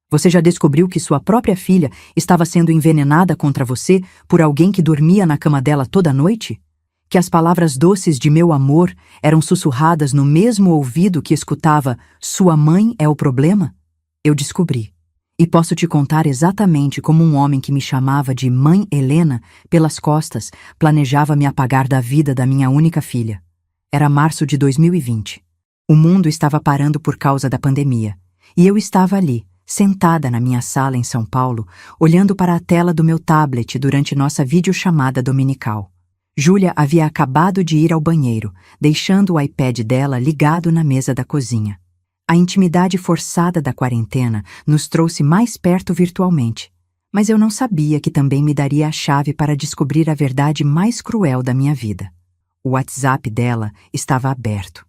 Você já descobriu que sua própria filha estava sendo envenenada contra você por alguém que dormia na cama dela toda noite? Que as palavras doces de meu amor eram sussurradas no mesmo ouvido que escutava "Sua mãe é o problema"? Eu descobri. E posso te contar exatamente como um homem que me chamava de Mãe Helena pelas costas planejava me apagar da vida da minha única filha. Era março de 2020. O mundo estava parando por causa da pandemia. E eu estava ali, sentada na minha sala em São Paulo, olhando para a tela do meu tablet durante nossa videochamada dominical. Júlia havia acabado de ir ao banheiro, deixando o iPad dela ligado na mesa da cozinha. A intimidade forçada da quarentena nos trouxe mais perto virtualmente, mas eu não sabia que também me daria a chave para descobrir a verdade mais cruel da minha vida. O WhatsApp dela estava aberto.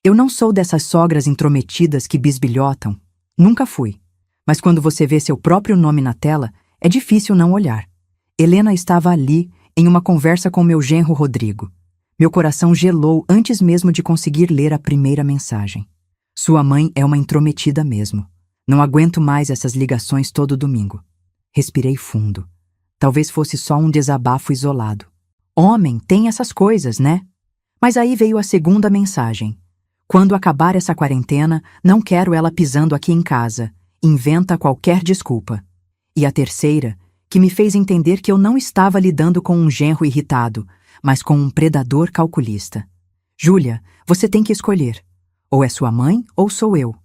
Eu não sou dessas sogras intrometidas que bisbilhotam. Nunca fui. Mas quando você vê seu próprio nome na tela, é difícil não olhar. Helena estava ali, em uma conversa com meu genro Rodrigo. Meu coração gelou antes mesmo de conseguir ler a primeira mensagem. Sua mãe é uma intrometida mesmo. Não aguento mais essas ligações todo domingo. Respirei fundo. Talvez fosse só um desabafo isolado. Homem tem essas coisas, né? Mas aí veio a segunda mensagem. Quando acabar essa quarentena, não quero ela pisando aqui em casa. Inventa qualquer desculpa. E a terceira, que me fez entender que eu não estava lidando com um genro irritado, mas com um predador calculista. Júlia, você tem que escolher. Ou é sua mãe ou sou eu.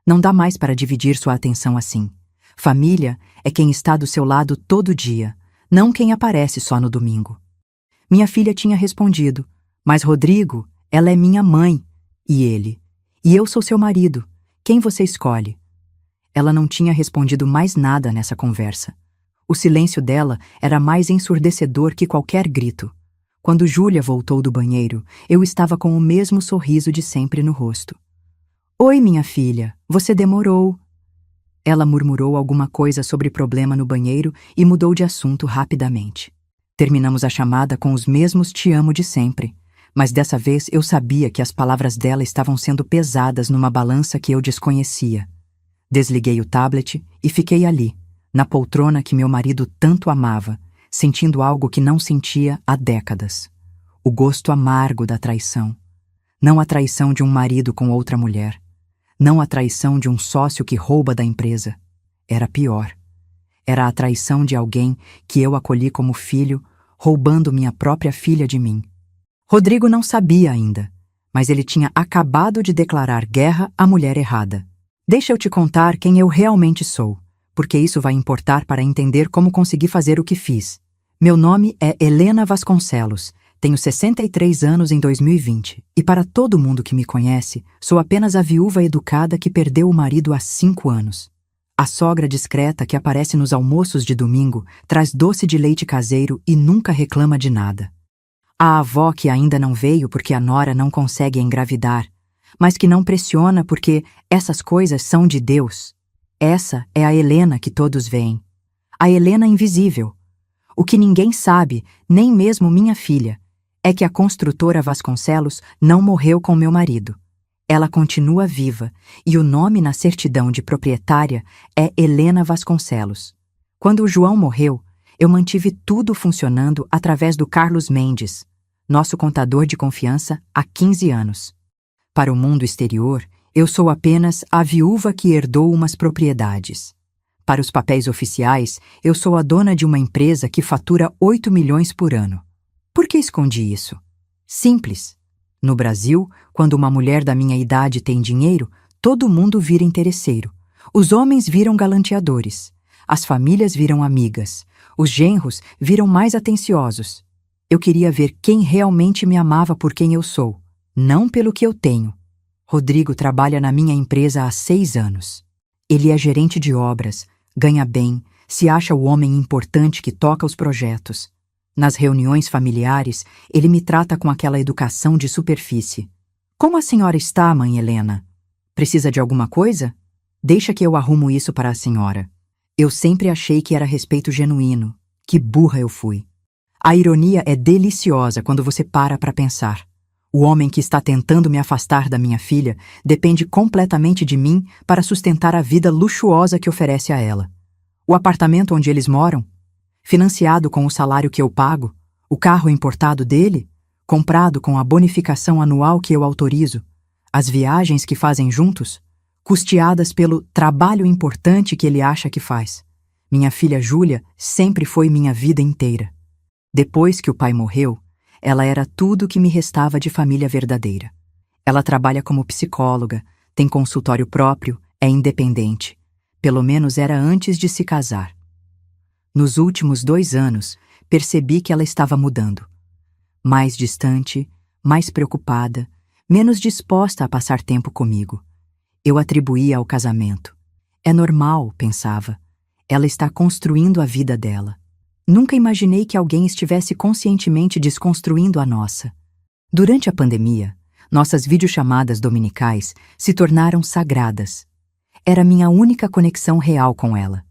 Não dá mais para dividir sua atenção assim. Família é quem está do seu lado todo dia, não quem aparece só no domingo. Minha filha tinha respondido, mas Rodrigo, ela é minha mãe. E ele, e eu sou seu marido. Quem você escolhe? Ela não tinha respondido mais nada nessa conversa. O silêncio dela era mais ensurdecedor que qualquer grito. Quando Júlia voltou do banheiro, eu estava com o mesmo sorriso de sempre no rosto. Oi, minha filha, você demorou. Ela murmurou alguma coisa sobre problema no banheiro e mudou de assunto rapidamente. Terminamos a chamada com os mesmos te amo de sempre, mas dessa vez eu sabia que as palavras dela estavam sendo pesadas numa balança que eu desconhecia. Desliguei o tablet e fiquei ali, na poltrona que meu marido tanto amava, sentindo algo que não sentia há décadas. O gosto amargo da traição. Não a traição de um marido com outra mulher. Não a traição de um sócio que rouba da empresa. Era pior. Era a traição de alguém que eu acolhi como filho, roubando minha própria filha de mim. Rodrigo não sabia ainda, mas ele tinha acabado de declarar guerra à mulher errada. Deixa eu te contar quem eu realmente sou, porque isso vai importar para entender como consegui fazer o que fiz. Meu nome é Helena Vasconcelos, tenho 63 anos em 2020, e para todo mundo que me conhece, sou apenas a viúva educada que perdeu o marido há 5 anos. A sogra discreta que aparece nos almoços de domingo, traz doce de leite caseiro e nunca reclama de nada. A avó que ainda não veio porque a nora não consegue engravidar, mas que não pressiona porque essas coisas são de Deus. Essa é a Helena que todos veem. A Helena invisível. O que ninguém sabe, nem mesmo minha filha, é que a construtora Vasconcelos não morreu com meu marido. Ela continua viva e o nome na certidão de proprietária é Helena Vasconcelos. Quando o João morreu, eu mantive tudo funcionando através do Carlos Mendes, nosso contador de confiança há 15 anos. Para o mundo exterior, eu sou apenas a viúva que herdou umas propriedades. Para os papéis oficiais, eu sou a dona de uma empresa que fatura 8 milhões por ano. Por que escondi isso? Simples. No Brasil, quando uma mulher da minha idade tem dinheiro, todo mundo vira interesseiro. Os homens viram galanteadores. As famílias viram amigas. Os genros viram mais atenciosos. Eu queria ver quem realmente me amava por quem eu sou, não pelo que eu tenho. Rodrigo trabalha na minha empresa há 6 anos. Ele é gerente de obras, ganha bem, se acha o homem importante que toca os projetos. Nas reuniões familiares, ele me trata com aquela educação de superfície. Como a senhora está, mãe Helena? Precisa de alguma coisa? Deixa que eu arrumo isso para a senhora. Eu sempre achei que era respeito genuíno. Que burra eu fui. A ironia é deliciosa quando você para pensar. O homem que está tentando me afastar da minha filha depende completamente de mim para sustentar a vida luxuosa que oferece a ela. O apartamento onde eles moram, financiado com o salário que eu pago, o carro importado dele, comprado com a bonificação anual que eu autorizo, as viagens que fazem juntos, custeadas pelo trabalho importante que ele acha que faz. Minha filha Júlia sempre foi minha vida inteira. Depois que o pai morreu, ela era tudo o que me restava de família verdadeira. Ela trabalha como psicóloga, tem consultório próprio, é independente. Pelo menos era antes de se casar. Nos últimos 2 anos, percebi que ela estava mudando. Mais distante, mais preocupada, menos disposta a passar tempo comigo. Eu atribuía ao casamento. É normal, pensava. Ela está construindo a vida dela. Nunca imaginei que alguém estivesse conscientemente desconstruindo a nossa. Durante a pandemia, nossas videochamadas dominicais se tornaram sagradas. Era minha única conexão real com ela.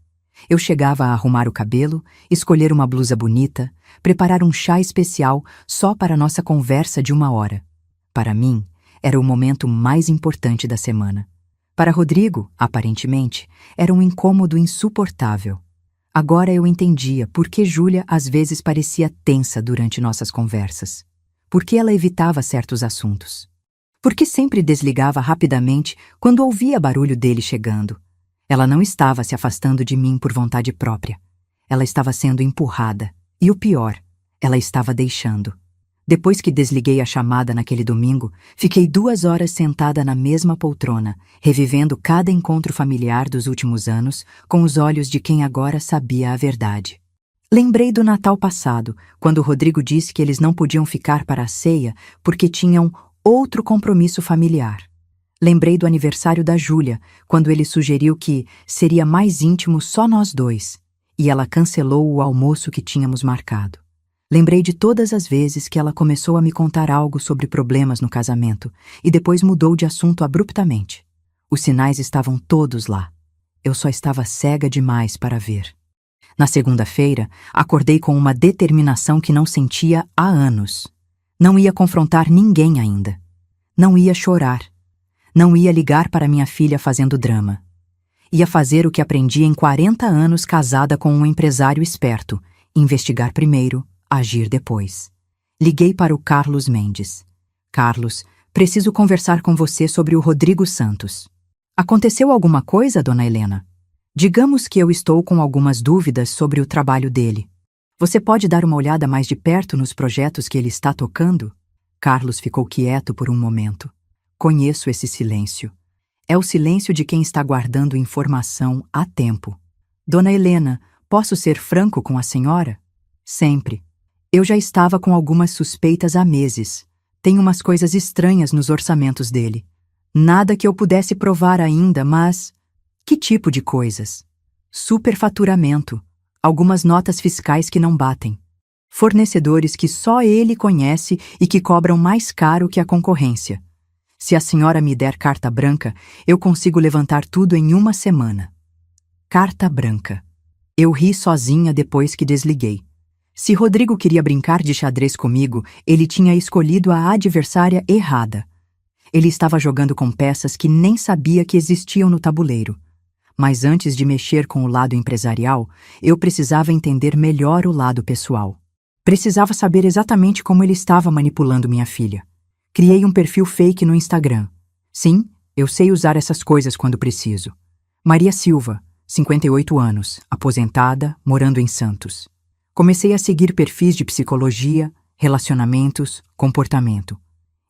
Eu chegava a arrumar o cabelo, escolher uma blusa bonita, preparar um chá especial só para nossa conversa de 1 hora. Para mim, era o momento mais importante da semana. Para Rodrigo, aparentemente, era um incômodo insuportável. Agora eu entendia por que Júlia às vezes parecia tensa durante nossas conversas. Por que ela evitava certos assuntos. Por que sempre desligava rapidamente quando ouvia barulho dele chegando. Ela não estava se afastando de mim por vontade própria. Ela estava sendo empurrada. E o pior, ela estava deixando. Depois que desliguei a chamada naquele domingo, fiquei 2 horas sentada na mesma poltrona, revivendo cada encontro familiar dos últimos anos com os olhos de quem agora sabia a verdade. Lembrei do Natal passado, quando Rodrigo disse que eles não podiam ficar para a ceia porque tinham outro compromisso familiar. Lembrei do aniversário da Júlia, quando ele sugeriu que seria mais íntimo só nós 2, e ela cancelou o almoço que tínhamos marcado. Lembrei de todas as vezes que ela começou a me contar algo sobre problemas no casamento e depois mudou de assunto abruptamente. Os sinais estavam todos lá. Eu só estava cega demais para ver. Na segunda-feira, acordei com uma determinação que não sentia há anos. Não ia confrontar ninguém ainda. Não ia chorar. Não ia ligar para minha filha fazendo drama. Ia fazer o que aprendi em 40 anos casada com um empresário esperto: investigar primeiro, agir depois. Liguei para o Carlos Mendes. Carlos, preciso conversar com você sobre o Rodrigo Santos. Aconteceu alguma coisa, dona Helena? Digamos que eu estou com algumas dúvidas sobre o trabalho dele. Você pode dar uma olhada mais de perto nos projetos que ele está tocando? Carlos ficou quieto por um momento. Conheço esse silêncio. É o silêncio de quem está guardando informação há tempo. Dona Helena, posso ser franco com a senhora? Sempre. Eu já estava com algumas suspeitas há meses. Tem umas coisas estranhas nos orçamentos dele. Nada que eu pudesse provar ainda, mas... Que tipo de coisas? Superfaturamento. Algumas notas fiscais que não batem. Fornecedores que só ele conhece e que cobram mais caro que a concorrência. Se a senhora me der carta branca, eu consigo levantar tudo em 1 semana. Carta branca. Eu ri sozinha depois que desliguei. Se Rodrigo queria brincar de xadrez comigo, ele tinha escolhido a adversária errada. Ele estava jogando com peças que nem sabia que existiam no tabuleiro. Mas antes de mexer com o lado empresarial, eu precisava entender melhor o lado pessoal. Precisava saber exatamente como ele estava manipulando minha filha. Criei um perfil fake no Instagram. Sim, eu sei usar essas coisas quando preciso. Maria Silva, 58 anos, aposentada, morando em Santos. Comecei a seguir perfis de psicologia, relacionamentos, comportamento.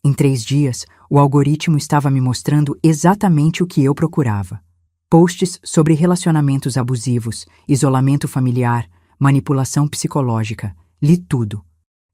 Em 3 dias, o algoritmo estava me mostrando exatamente o que eu procurava. Posts sobre relacionamentos abusivos, isolamento familiar, manipulação psicológica. Li tudo.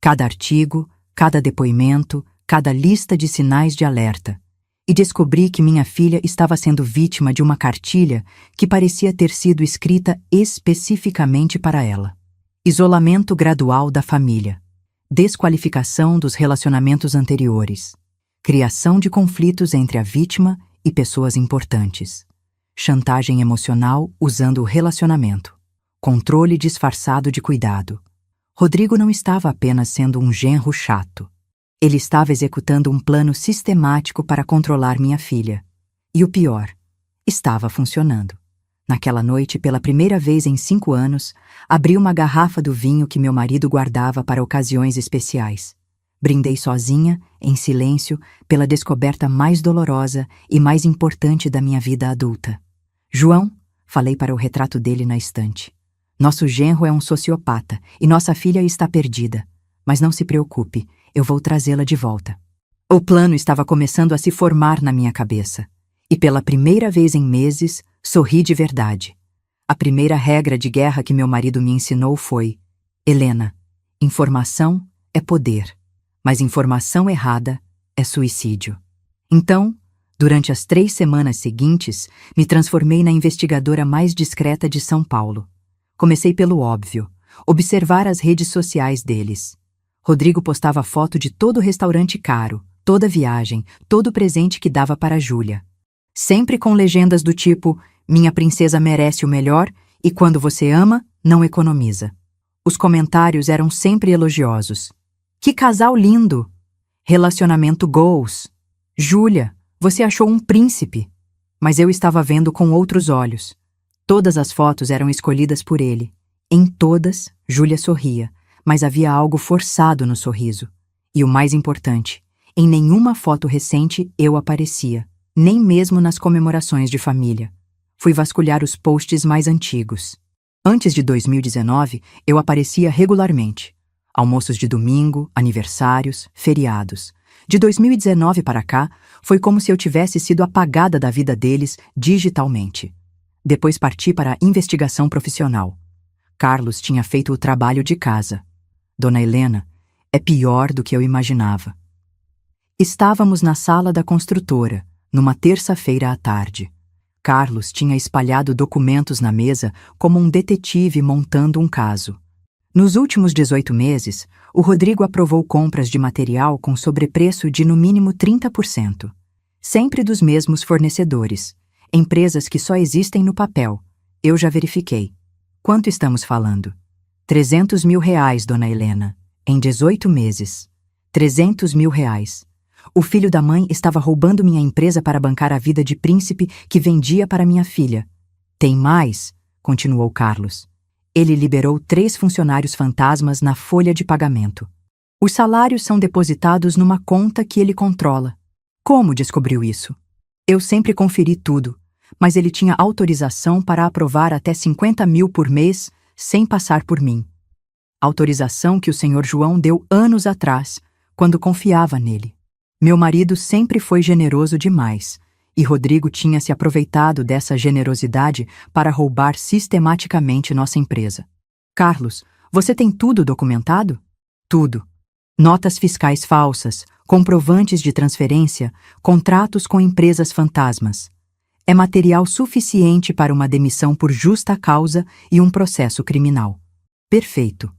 Cada artigo, cada depoimento, cada lista de sinais de alerta. E descobri que minha filha estava sendo vítima de uma cartilha que parecia ter sido escrita especificamente para ela. Isolamento gradual da família. Desqualificação dos relacionamentos anteriores. Criação de conflitos entre a vítima e pessoas importantes. Chantagem emocional usando o relacionamento. Controle disfarçado de cuidado. Rodrigo não estava apenas sendo um genro chato. Ele estava executando um plano sistemático para controlar minha filha. E o pior, estava funcionando. Naquela noite, pela primeira vez em 5 anos, abri uma garrafa do vinho que meu marido guardava para ocasiões especiais. Brindei sozinha, em silêncio, pela descoberta mais dolorosa e mais importante da minha vida adulta. João, falei para o retrato dele na estante. Nosso genro é um sociopata e nossa filha está perdida. Mas não se preocupe, eu vou trazê-la de volta. O plano estava começando a se formar na minha cabeça. E pela primeira vez em meses, sorri de verdade. A primeira regra de guerra que meu marido me ensinou foi: Helena, informação é poder, mas informação errada é suicídio. Então, durante as 3 semanas seguintes, me transformei na investigadora mais discreta de São Paulo. Comecei pelo óbvio, observar as redes sociais deles. Rodrigo postava foto de todo restaurante caro, toda viagem, todo presente que dava para Júlia. Sempre com legendas do tipo: minha princesa merece o melhor e quando você ama, não economiza. Os comentários eram sempre elogiosos. Que casal lindo! Relacionamento goals! Júlia, você achou um príncipe! Mas eu estava vendo com outros olhos. Todas as fotos eram escolhidas por ele. Em todas, Júlia sorria, mas havia algo forçado no sorriso. E o mais importante, em nenhuma foto recente eu aparecia, nem mesmo nas comemorações de família. Fui vasculhar os posts mais antigos. Antes de 2019, eu aparecia regularmente. Almoços de domingo, aniversários, feriados. De 2019 para cá, foi como se eu tivesse sido apagada da vida deles digitalmente. Depois parti para a investigação profissional. Carlos tinha feito o trabalho de casa. Dona Helena é pior do que eu imaginava. Estávamos na sala da construtora, numa terça-feira à tarde. Carlos tinha espalhado documentos na mesa como um detetive montando um caso. Nos últimos 18 meses, o Rodrigo aprovou compras de material com sobrepreço de no mínimo 30%. Sempre dos mesmos fornecedores. Empresas que só existem no papel. Eu já verifiquei. Quanto estamos falando? 300 mil reais, dona Helena. Em 18 meses. 300 mil reais. O filho da mãe estava roubando minha empresa para bancar a vida de príncipe que vendia para minha filha. Tem mais, continuou Carlos. Ele liberou 3 funcionários fantasmas na folha de pagamento. Os salários são depositados numa conta que ele controla. Como descobriu isso? Eu sempre conferi tudo, mas ele tinha autorização para aprovar até 50 mil por mês sem passar por mim. Autorização que o senhor João deu anos atrás, quando confiava nele. Meu marido sempre foi generoso demais, e Rodrigo tinha se aproveitado dessa generosidade para roubar sistematicamente nossa empresa. Carlos, você tem tudo documentado? Tudo. Notas fiscais falsas, comprovantes de transferência, contratos com empresas fantasmas. É material suficiente para uma demissão por justa causa e um processo criminal. Perfeito.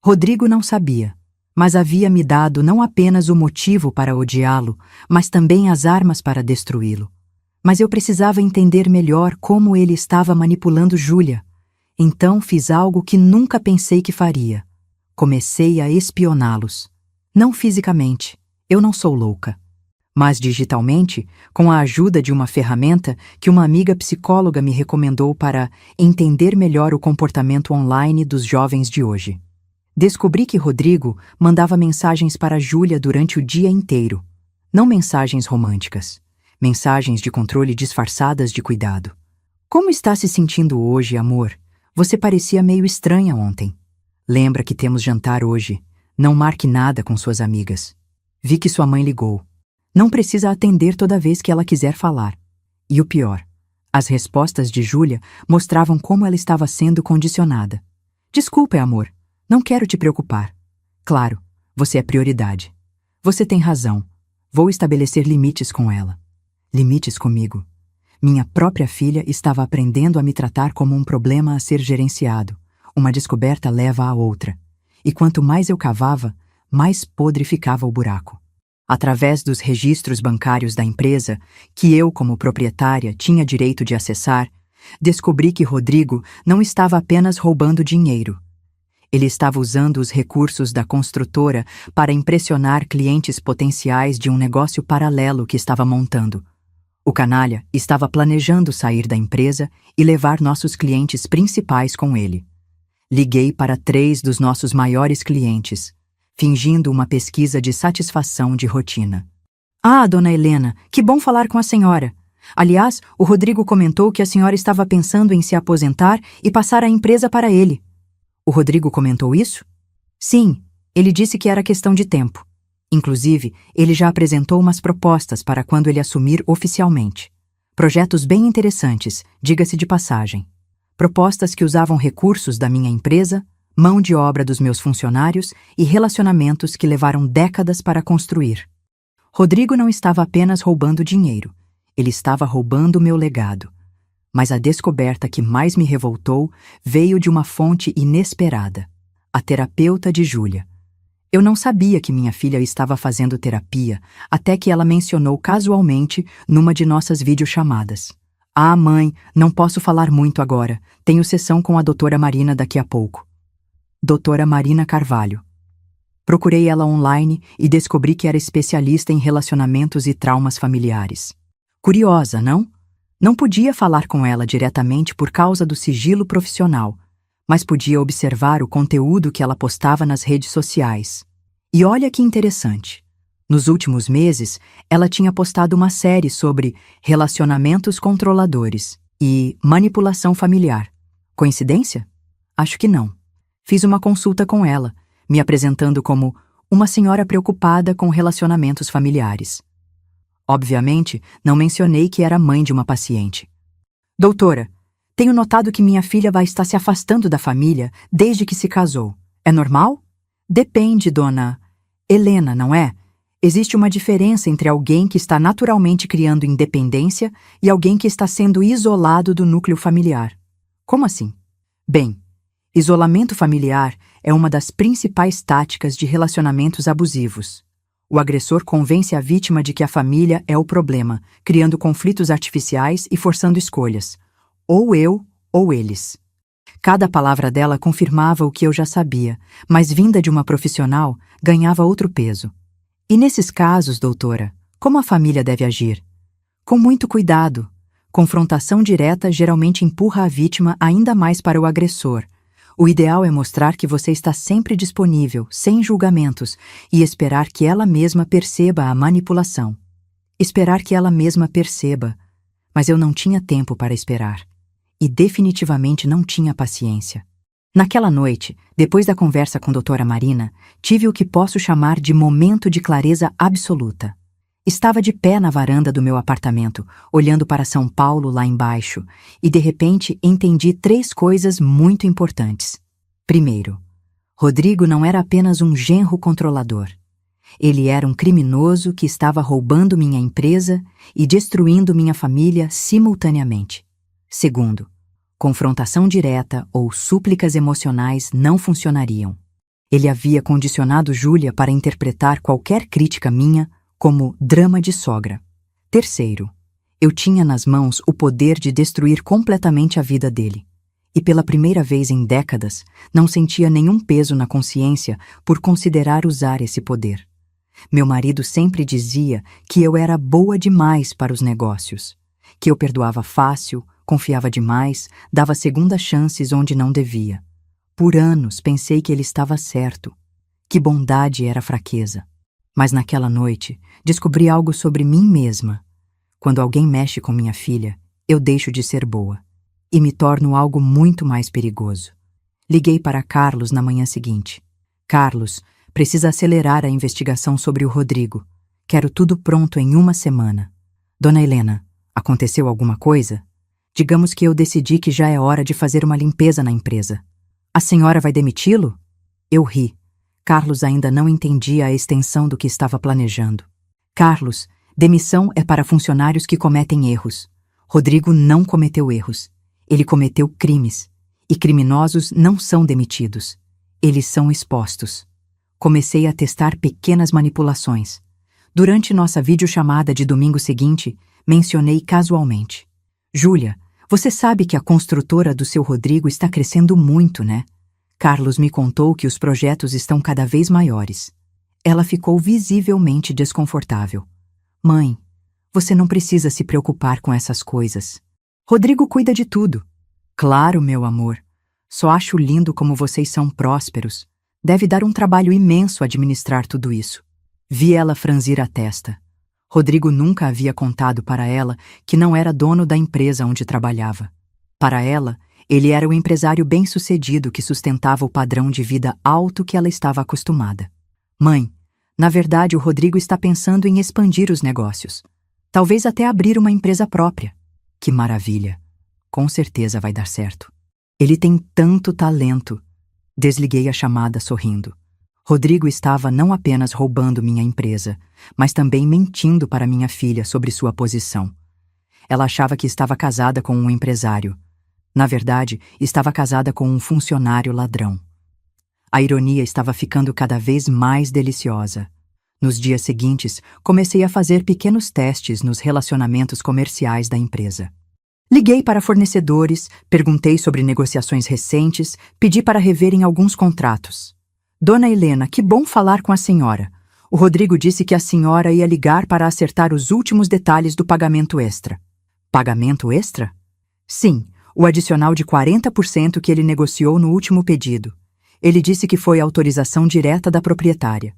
Rodrigo não sabia, mas havia me dado não apenas o motivo para odiá-lo, mas também as armas para destruí-lo. Mas eu precisava entender melhor como ele estava manipulando Júlia. Então fiz algo que nunca pensei que faria. Comecei a espioná-los. Não fisicamente, eu não sou louca. Mas digitalmente, com a ajuda de uma ferramenta que uma amiga psicóloga me recomendou para entender melhor o comportamento online dos jovens de hoje. Descobri que Rodrigo mandava mensagens para Júlia durante o dia inteiro. Não mensagens românticas. Mensagens de controle disfarçadas de cuidado. Como está se sentindo hoje, amor? Você parecia meio estranha ontem. Lembra que temos jantar hoje. Não marque nada com suas amigas. Vi que sua mãe ligou. Não precisa atender toda vez que ela quiser falar. E o pior, as respostas de Júlia mostravam como ela estava sendo condicionada. Desculpe, amor. Não quero te preocupar. Claro, você é prioridade. Você tem razão. Vou estabelecer limites com ela. Limites comigo. Minha própria filha estava aprendendo a me tratar como um problema a ser gerenciado. Uma descoberta leva à outra. E quanto mais eu cavava, mais podre ficava o buraco. Através dos registros bancários da empresa, que eu, como proprietária, tinha direito de acessar, descobri que Rodrigo não estava apenas roubando dinheiro. Ele estava usando os recursos da construtora para impressionar clientes potenciais de um negócio paralelo que estava montando. O canalha estava planejando sair da empresa e levar nossos clientes principais com ele. Liguei para 3 dos nossos maiores clientes, fingindo uma pesquisa de satisfação de rotina. Ah, dona Helena, que bom falar com a senhora. Aliás, o Rodrigo comentou que a senhora estava pensando em se aposentar e passar a empresa para ele. O Rodrigo comentou isso? Sim, ele disse que era questão de tempo. Inclusive, ele já apresentou umas propostas para quando ele assumir oficialmente. Projetos bem interessantes, diga-se de passagem. Propostas que usavam recursos da minha empresa, mão de obra dos meus funcionários e relacionamentos que levaram décadas para construir. Rodrigo não estava apenas roubando dinheiro, ele estava roubando meu legado. Mas a descoberta que mais me revoltou veio de uma fonte inesperada: a terapeuta de Júlia. Eu não sabia que minha filha estava fazendo terapia até que ela mencionou casualmente numa de nossas videochamadas. Ah, mãe, não posso falar muito agora. Tenho sessão com a doutora Marina daqui a pouco. Doutora Marina Carvalho. Procurei ela online e descobri que era especialista em relacionamentos e traumas familiares. Curiosa, não? Não podia falar com ela diretamente por causa do sigilo profissional, mas podia observar o conteúdo que ela postava nas redes sociais. E olha que interessante. Nos últimos meses, ela tinha postado uma série sobre relacionamentos controladores e manipulação familiar. Coincidência? Acho que não. Fiz uma consulta com ela, me apresentando como uma senhora preocupada com relacionamentos familiares. Obviamente, não mencionei que era mãe de uma paciente. Doutora, tenho notado que minha filha vai estar se afastando da família desde que se casou. É normal? Depende, dona Helena, não é? Existe uma diferença entre alguém que está naturalmente criando independência e alguém que está sendo isolado do núcleo familiar. Como assim? Bem, isolamento familiar é uma das principais táticas de relacionamentos abusivos. O agressor convence a vítima de que a família é o problema, criando conflitos artificiais e forçando escolhas. Ou eu, ou eles. Cada palavra dela confirmava o que eu já sabia, mas vinda de uma profissional, ganhava outro peso. E nesses casos, doutora, como a família deve agir? Com muito cuidado. Confrontação direta geralmente empurra a vítima ainda mais para o agressor. O ideal é mostrar que você está sempre disponível, sem julgamentos, e esperar que ela mesma perceba a manipulação. Esperar que ela mesma perceba. Mas eu não tinha tempo para esperar. E definitivamente não tinha paciência. Naquela noite, depois da conversa com a doutora Marina, tive o que posso chamar de momento de clareza absoluta. Estava de pé na varanda do meu apartamento, olhando para São Paulo lá embaixo, e de repente entendi 3 coisas muito importantes. Primeiro, Rodrigo não era apenas um genro controlador. Ele era um criminoso que estava roubando minha empresa e destruindo minha família simultaneamente. Segundo, confrontação direta ou súplicas emocionais não funcionariam. Ele havia condicionado Júlia para interpretar qualquer crítica minha como drama de sogra. Terceiro, eu tinha nas mãos o poder de destruir completamente a vida dele. E pela primeira vez em décadas, não sentia nenhum peso na consciência por considerar usar esse poder. Meu marido sempre dizia que eu era boa demais para os negócios, que eu perdoava fácil, confiava demais, dava segundas chances onde não devia. Por anos pensei que ele estava certo, que bondade era fraqueza. Mas naquela noite, descobri algo sobre mim mesma. Quando alguém mexe com minha filha, eu deixo de ser boa e me torno algo muito mais perigoso. Liguei para Carlos na manhã seguinte. Carlos, precisa acelerar a investigação sobre o Rodrigo. Quero tudo pronto em 1 semana. Dona Helena, aconteceu alguma coisa? Digamos que eu decidi que já é hora de fazer uma limpeza na empresa. A senhora vai demiti-lo? Eu ri. Carlos ainda não entendia a extensão do que estava planejando. Carlos, demissão é para funcionários que cometem erros. Rodrigo não cometeu erros. Ele cometeu crimes. E criminosos não são demitidos. Eles são expostos. Comecei a testar pequenas manipulações. Durante nossa videochamada de domingo seguinte, mencionei casualmente: Júlia, você sabe que a construtora do seu Rodrigo está crescendo muito, né? Carlos me contou que os projetos estão cada vez maiores. Ela ficou visivelmente desconfortável. Mãe, você não precisa se preocupar com essas coisas. Rodrigo cuida de tudo. Claro, meu amor. Só acho lindo como vocês são prósperos. Deve dar um trabalho imenso administrar tudo isso. Vi ela franzir a testa. Rodrigo nunca havia contado para ela que não era dono da empresa onde trabalhava. Para ela, ele era o empresário bem-sucedido que sustentava o padrão de vida alto que ela estava acostumada. Mãe, na verdade o Rodrigo está pensando em expandir os negócios. Talvez até abrir uma empresa própria. Que maravilha! Com certeza vai dar certo. Ele tem tanto talento. Desliguei a chamada sorrindo. Rodrigo estava não apenas roubando minha empresa, mas também mentindo para minha filha sobre sua posição. Ela achava que estava casada com um empresário. Na verdade, estava casada com um funcionário ladrão. A ironia estava ficando cada vez mais deliciosa. Nos dias seguintes, comecei a fazer pequenos testes nos relacionamentos comerciais da empresa. Liguei para fornecedores, perguntei sobre negociações recentes, pedi para reverem alguns contratos. Dona Helena, que bom falar com a senhora. O Rodrigo disse que a senhora ia ligar para acertar os últimos detalhes do pagamento extra. Pagamento extra? Sim, o adicional de 40% que ele negociou no último pedido. Ele disse que foi autorização direta da proprietária.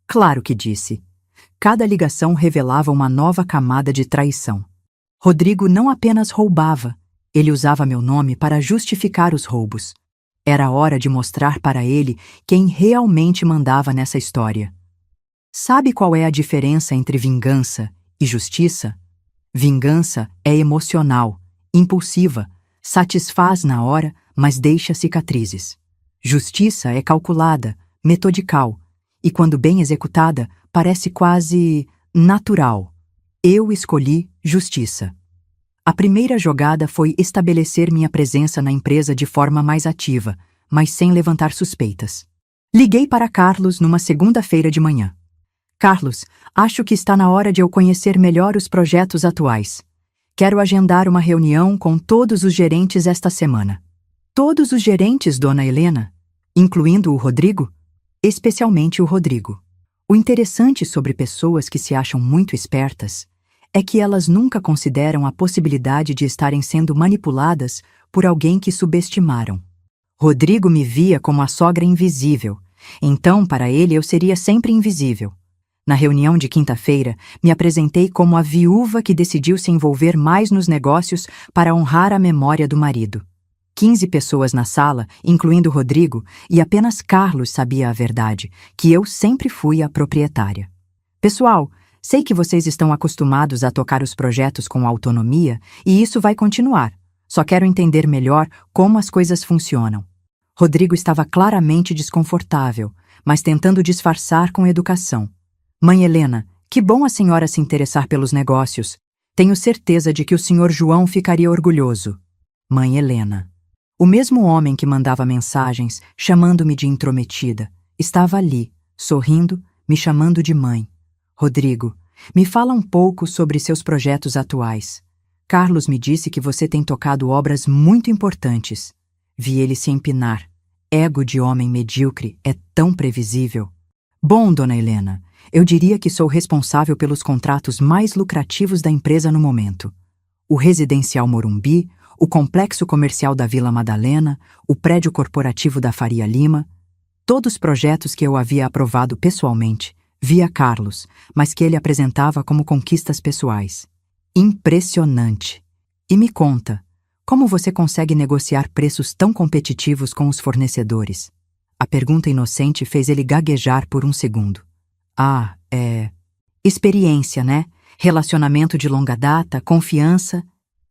Claro que disse. Cada ligação revelava uma nova camada de traição. Rodrigo não apenas roubava, ele usava meu nome para justificar os roubos. Era hora de mostrar para ele quem realmente mandava nessa história. Sabe qual é a diferença entre vingança e justiça? Vingança é emocional, impulsiva, satisfaz na hora, mas deixa cicatrizes. Justiça é calculada, metodical, e quando bem executada, parece quase natural. Eu escolhi justiça. A primeira jogada foi estabelecer minha presença na empresa de forma mais ativa, mas sem levantar suspeitas. Liguei para Carlos numa segunda-feira de manhã. Carlos, acho que está na hora de eu conhecer melhor os projetos atuais. Quero agendar uma reunião com todos os gerentes esta semana. Todos os gerentes, dona Helena? Incluindo o Rodrigo? Especialmente o Rodrigo. O interessante sobre pessoas que se acham muito espertas é que elas nunca consideram a possibilidade de estarem sendo manipuladas por alguém que subestimaram. Rodrigo me via como a sogra invisível, então para ele eu seria sempre invisível. Na reunião de quinta-feira, me apresentei como a viúva que decidiu se envolver mais nos negócios para honrar a memória do marido. 15 pessoas na sala, incluindo Rodrigo, e apenas Carlos sabia a verdade, que eu sempre fui a proprietária. Pessoal, sei que vocês estão acostumados a tocar os projetos com autonomia e isso vai continuar. Só quero entender melhor como as coisas funcionam. Rodrigo estava claramente desconfortável, mas tentando disfarçar com educação. Mãe Helena, que bom a senhora se interessar pelos negócios. Tenho certeza de que o senhor João ficaria orgulhoso. Mãe Helena. O mesmo homem que mandava mensagens, chamando-me de intrometida, estava ali, sorrindo, me chamando de mãe. Rodrigo, me fala um pouco sobre seus projetos atuais. Carlos me disse que você tem tocado obras muito importantes. Vi ele se empinar. Ego de homem medíocre é tão previsível. Bom, dona Helena, eu diria que sou responsável pelos contratos mais lucrativos da empresa no momento. O Residencial Morumbi, o Complexo Comercial da Vila Madalena, o Prédio Corporativo da Faria Lima, todos projetos que eu havia aprovado pessoalmente, via Carlos, mas que ele apresentava como conquistas pessoais. Impressionante! E me conta, como você consegue negociar preços tão competitivos com os fornecedores? A pergunta inocente fez ele gaguejar por um segundo. Experiência, né? Relacionamento de longa data, confiança.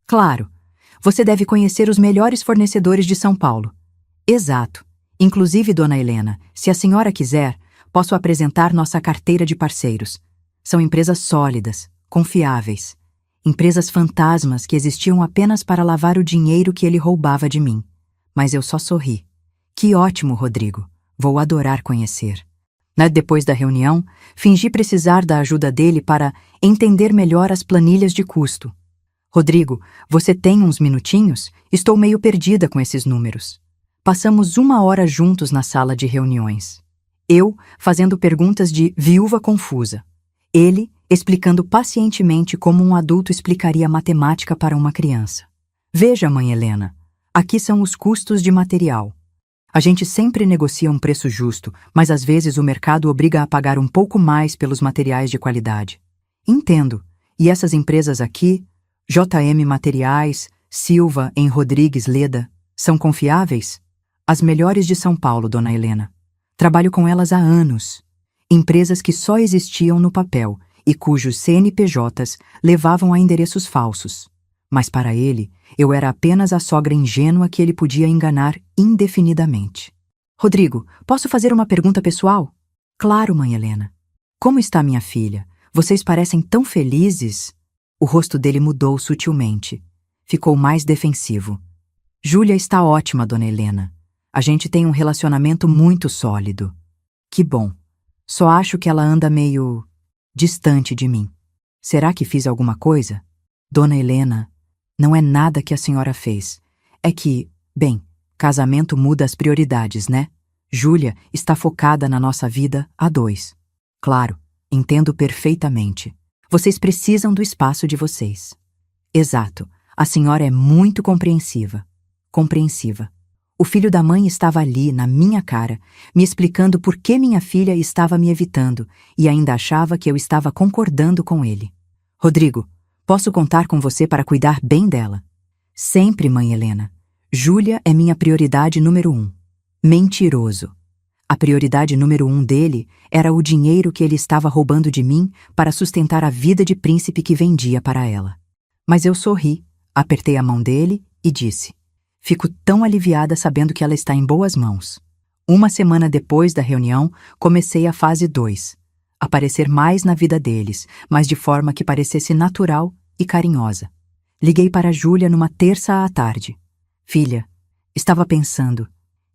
Claro, você deve conhecer os melhores fornecedores de São Paulo. Exato. Inclusive, dona Helena, se a senhora quiser, posso apresentar nossa carteira de parceiros. São empresas sólidas, confiáveis. Empresas fantasmas que existiam apenas para lavar o dinheiro que ele roubava de mim. Mas eu só sorri. Que ótimo, Rodrigo. Vou adorar conhecer. Depois da reunião, fingi precisar da ajuda dele para entender melhor as planilhas de custo. Rodrigo, você tem uns minutinhos? Estou meio perdida com esses números. Passamos 1 hora juntos na sala de reuniões. Eu fazendo perguntas de viúva confusa. Ele explicando pacientemente como um adulto explicaria matemática para uma criança. Veja, mãe Helena, aqui são os custos de material. A gente sempre negocia um preço justo, mas às vezes o mercado obriga a pagar um pouco mais pelos materiais de qualidade. Entendo. E essas empresas aqui, JM Materiais, Silva em Rodrigues Leda, são confiáveis? As melhores de São Paulo, dona Helena. Trabalho com elas há anos. Empresas que só existiam no papel e cujos CNPJs levavam a endereços falsos. Mas para ele, eu era apenas a sogra ingênua que ele podia enganar indefinidamente. Rodrigo, posso fazer uma pergunta pessoal? Claro, mãe Helena. Como está minha filha? Vocês parecem tão felizes. O rosto dele mudou sutilmente. Ficou mais defensivo. Júlia está ótima, dona Helena. A gente tem um relacionamento muito sólido. Que bom. Só acho que ela anda meio distante de mim. Será que fiz alguma coisa? Dona Helena, não é nada que a senhora fez. É que, bem, casamento muda as prioridades, né? Júlia está focada na nossa vida a dois. Claro, entendo perfeitamente. Vocês precisam do espaço de vocês. Exato. A senhora é muito compreensiva. Compreensiva. O filho da mãe estava ali, na minha cara, me explicando por que minha filha estava me evitando e ainda achava que eu estava concordando com ele. Rodrigo, posso contar com você para cuidar bem dela? Sempre, mãe Helena. Júlia é minha prioridade número 1. Mentiroso. A prioridade número 1 dele era o dinheiro que ele estava roubando de mim para sustentar a vida de príncipe que vendia para ela. Mas eu sorri, apertei a mão dele e disse: fico tão aliviada sabendo que ela está em boas mãos. 1 semana depois da reunião, comecei a fase 2. Aparecer mais na vida deles, mas de forma que parecesse natural e carinhosa. Liguei para Júlia numa terça à tarde. Filha, estava pensando,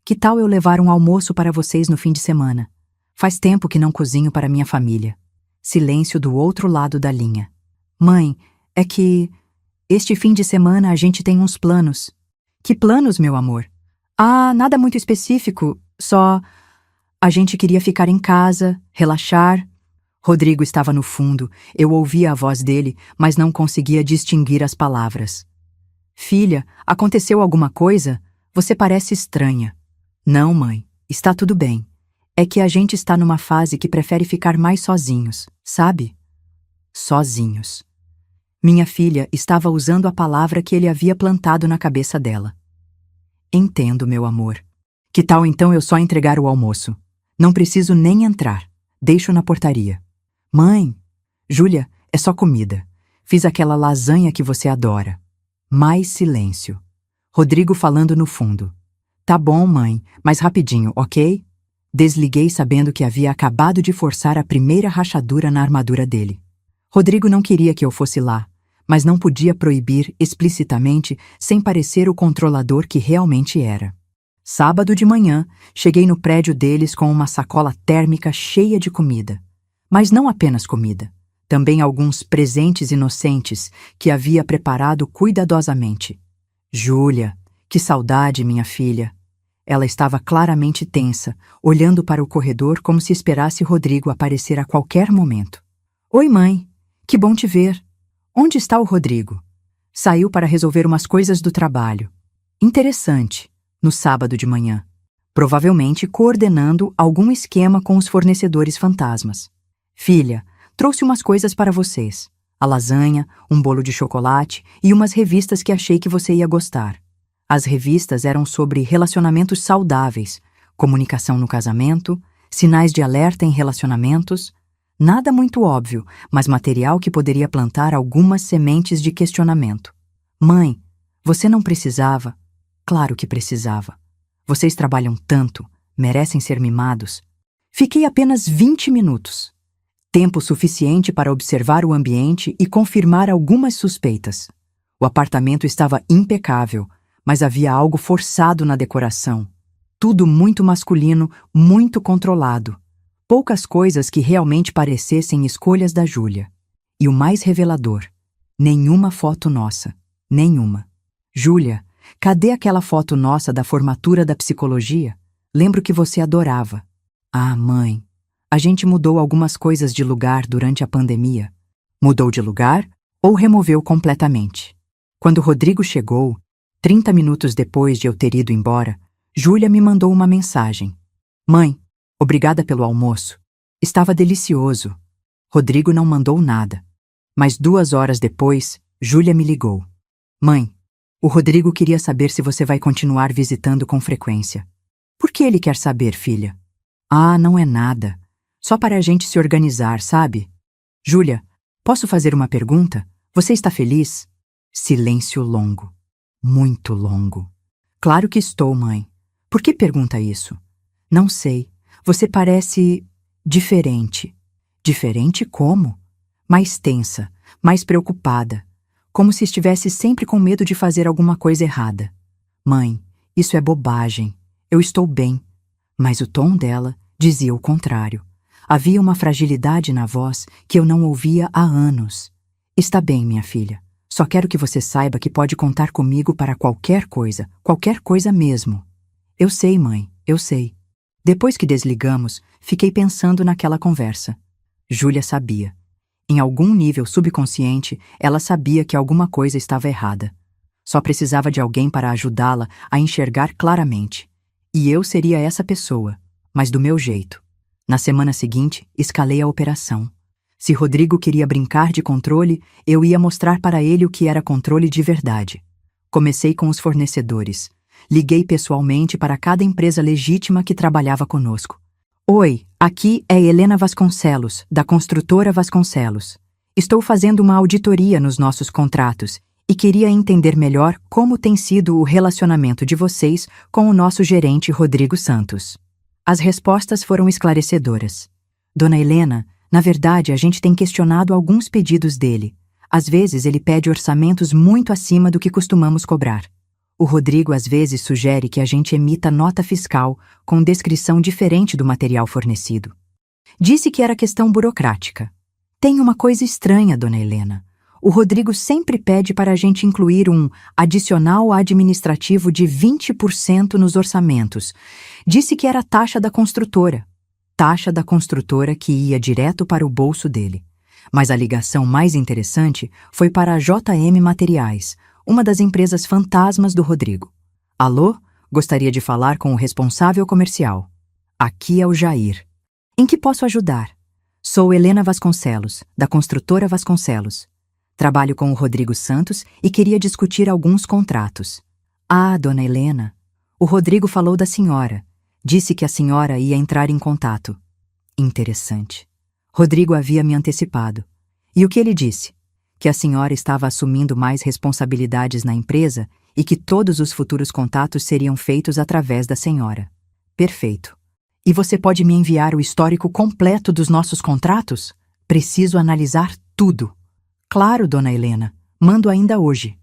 que tal eu levar um almoço para vocês no fim de semana? Faz tempo que não cozinho para minha família. Silêncio do outro lado da linha. Mãe, é que este fim de semana a gente tem uns planos. Que planos, meu amor? Ah, nada muito específico, só a gente queria ficar em casa, relaxar. Rodrigo estava no fundo, eu ouvia a voz dele, mas não conseguia distinguir as palavras. Filha, aconteceu alguma coisa? Você parece estranha. Não, mãe, está tudo bem. É que a gente está numa fase que prefere ficar mais sozinhos, sabe? Sozinhos. Minha filha estava usando a palavra que ele havia plantado na cabeça dela. Entendo, meu amor. Que tal então eu só entregar o almoço? Não preciso nem entrar. Deixo na portaria. Mãe, Júlia, é só comida. Fiz aquela lasanha que você adora. Mais silêncio. Rodrigo falando no fundo. Tá bom, mãe, mas rapidinho, ok? Desliguei sabendo que havia acabado de forçar a primeira rachadura na armadura dele. Rodrigo não queria que eu fosse lá, mas não podia proibir explicitamente sem parecer o controlador que realmente era. Sábado de manhã, cheguei no prédio deles com uma sacola térmica cheia de comida. Mas não apenas comida, também alguns presentes inocentes que havia preparado cuidadosamente. Júlia, que saudade, minha filha. Ela estava claramente tensa, olhando para o corredor como se esperasse Rodrigo aparecer a qualquer momento. Oi, mãe. Que bom te ver. Onde está o Rodrigo? Saiu para resolver umas coisas do trabalho. Interessante, no sábado de manhã. Provavelmente coordenando algum esquema com os fornecedores fantasmas. Filha, trouxe umas coisas para vocês. A lasanha, um bolo de chocolate e umas revistas que achei que você ia gostar. As revistas eram sobre relacionamentos saudáveis, comunicação no casamento, sinais de alerta em relacionamentos. Nada muito óbvio, mas material que poderia plantar algumas sementes de questionamento. Mãe, você não precisava? Claro que precisava. Vocês trabalham tanto, merecem ser mimados. Fiquei apenas 20 minutos. Tempo suficiente para observar o ambiente e confirmar algumas suspeitas. O apartamento estava impecável, mas havia algo forçado na decoração. Tudo muito masculino, muito controlado. Poucas coisas que realmente parecessem escolhas da Júlia. E o mais revelador, nenhuma foto nossa. Nenhuma. Júlia, Cadê aquela foto nossa da formatura da psicologia? Lembro que você adorava. Ah, mãe, a gente mudou algumas coisas de lugar durante a pandemia. Mudou de lugar ou removeu completamente? Quando Rodrigo chegou, 30 minutos depois de eu ter ido embora, Júlia me mandou uma mensagem. Mãe, obrigada pelo almoço. Estava delicioso. Rodrigo não mandou nada. Mas 2 horas depois, Júlia me ligou. Mãe, o Rodrigo queria saber se você vai continuar visitando com frequência. Por que ele quer saber, filha? Ah, não é nada. Só para a gente se organizar, sabe? Júlia, posso fazer uma pergunta? Você está feliz? Silêncio longo. Muito longo. Claro que estou, mãe. Por que pergunta isso? Não sei. Você parece diferente. Diferente como? Mais tensa, mais preocupada. Como se estivesse sempre com medo de fazer alguma coisa errada. Mãe, isso é bobagem. Eu estou bem. Mas o tom dela dizia o contrário. Havia uma fragilidade na voz que eu não ouvia há anos. Está bem, minha filha. Só quero que você saiba que pode contar comigo para qualquer coisa mesmo. Eu sei, mãe, eu sei. Depois que desligamos, fiquei pensando naquela conversa. Júlia sabia. Em algum nível subconsciente, ela sabia que alguma coisa estava errada. Só precisava de alguém para ajudá-la a enxergar claramente. E eu seria essa pessoa, mas do meu jeito. Na semana seguinte, escalei a operação. Se Rodrigo queria brincar de controle, eu ia mostrar para ele o que era controle de verdade. Comecei com os fornecedores. Liguei pessoalmente para cada empresa legítima que trabalhava conosco. Oi, aqui é Helena Vasconcelos, da construtora Vasconcelos. Estou fazendo uma auditoria nos nossos contratos e queria entender melhor como tem sido o relacionamento de vocês com o nosso gerente Rodrigo Santos. As respostas foram esclarecedoras. Dona Helena, na verdade, a gente tem questionado alguns pedidos dele. Às vezes ele pede orçamentos muito acima do que costumamos cobrar. O Rodrigo às vezes sugere que a gente emita nota fiscal com descrição diferente do material fornecido. Disse que era questão burocrática. Tem uma coisa estranha, Dona Helena. O Rodrigo sempre pede para a gente incluir um adicional administrativo de 20% nos orçamentos. Disse que era a taxa da construtora. Taxa da construtora que ia direto para o bolso dele. Mas a ligação mais interessante foi para a JM Materiais, uma das empresas fantasmas do Rodrigo. Alô? Gostaria de falar com o responsável comercial. Aqui é o Jair. Em que posso ajudar? Sou Helena Vasconcelos, da construtora Vasconcelos. Trabalho com o Rodrigo Santos e queria discutir alguns contratos. Ah, Dona Helena, o Rodrigo falou da senhora. Disse que a senhora ia entrar em contato. Interessante. Rodrigo havia me antecipado. E o que ele disse? Que a senhora estava assumindo mais responsabilidades na empresa e que todos os futuros contatos seriam feitos através da senhora. Perfeito. E você pode me enviar o histórico completo dos nossos contratos? Preciso analisar tudo. Claro, Dona Helena. Mando ainda hoje.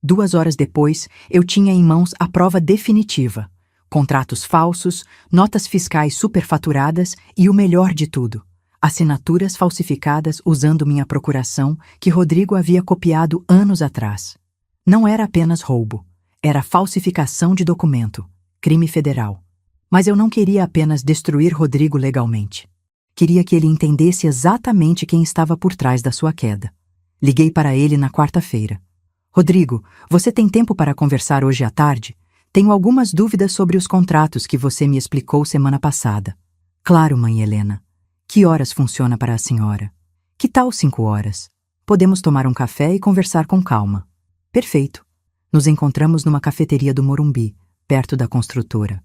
2 horas depois, eu tinha em mãos a prova definitiva. Contratos falsos, notas fiscais superfaturadas e o melhor de tudo, assinaturas falsificadas usando minha procuração que Rodrigo havia copiado anos atrás. Não era apenas roubo, era falsificação de documento, crime federal. Mas eu não queria apenas destruir Rodrigo legalmente. Queria que ele entendesse exatamente quem estava por trás da sua queda. Liguei para ele na quarta-feira. Rodrigo, você tem tempo para conversar hoje à tarde? Tenho algumas dúvidas sobre os contratos que você me explicou semana passada. Claro, mãe Helena. Que horas funciona para a senhora? Que tal 5 horas? Podemos tomar um café e conversar com calma. Perfeito. Nos encontramos numa cafeteria do Morumbi, perto da construtora.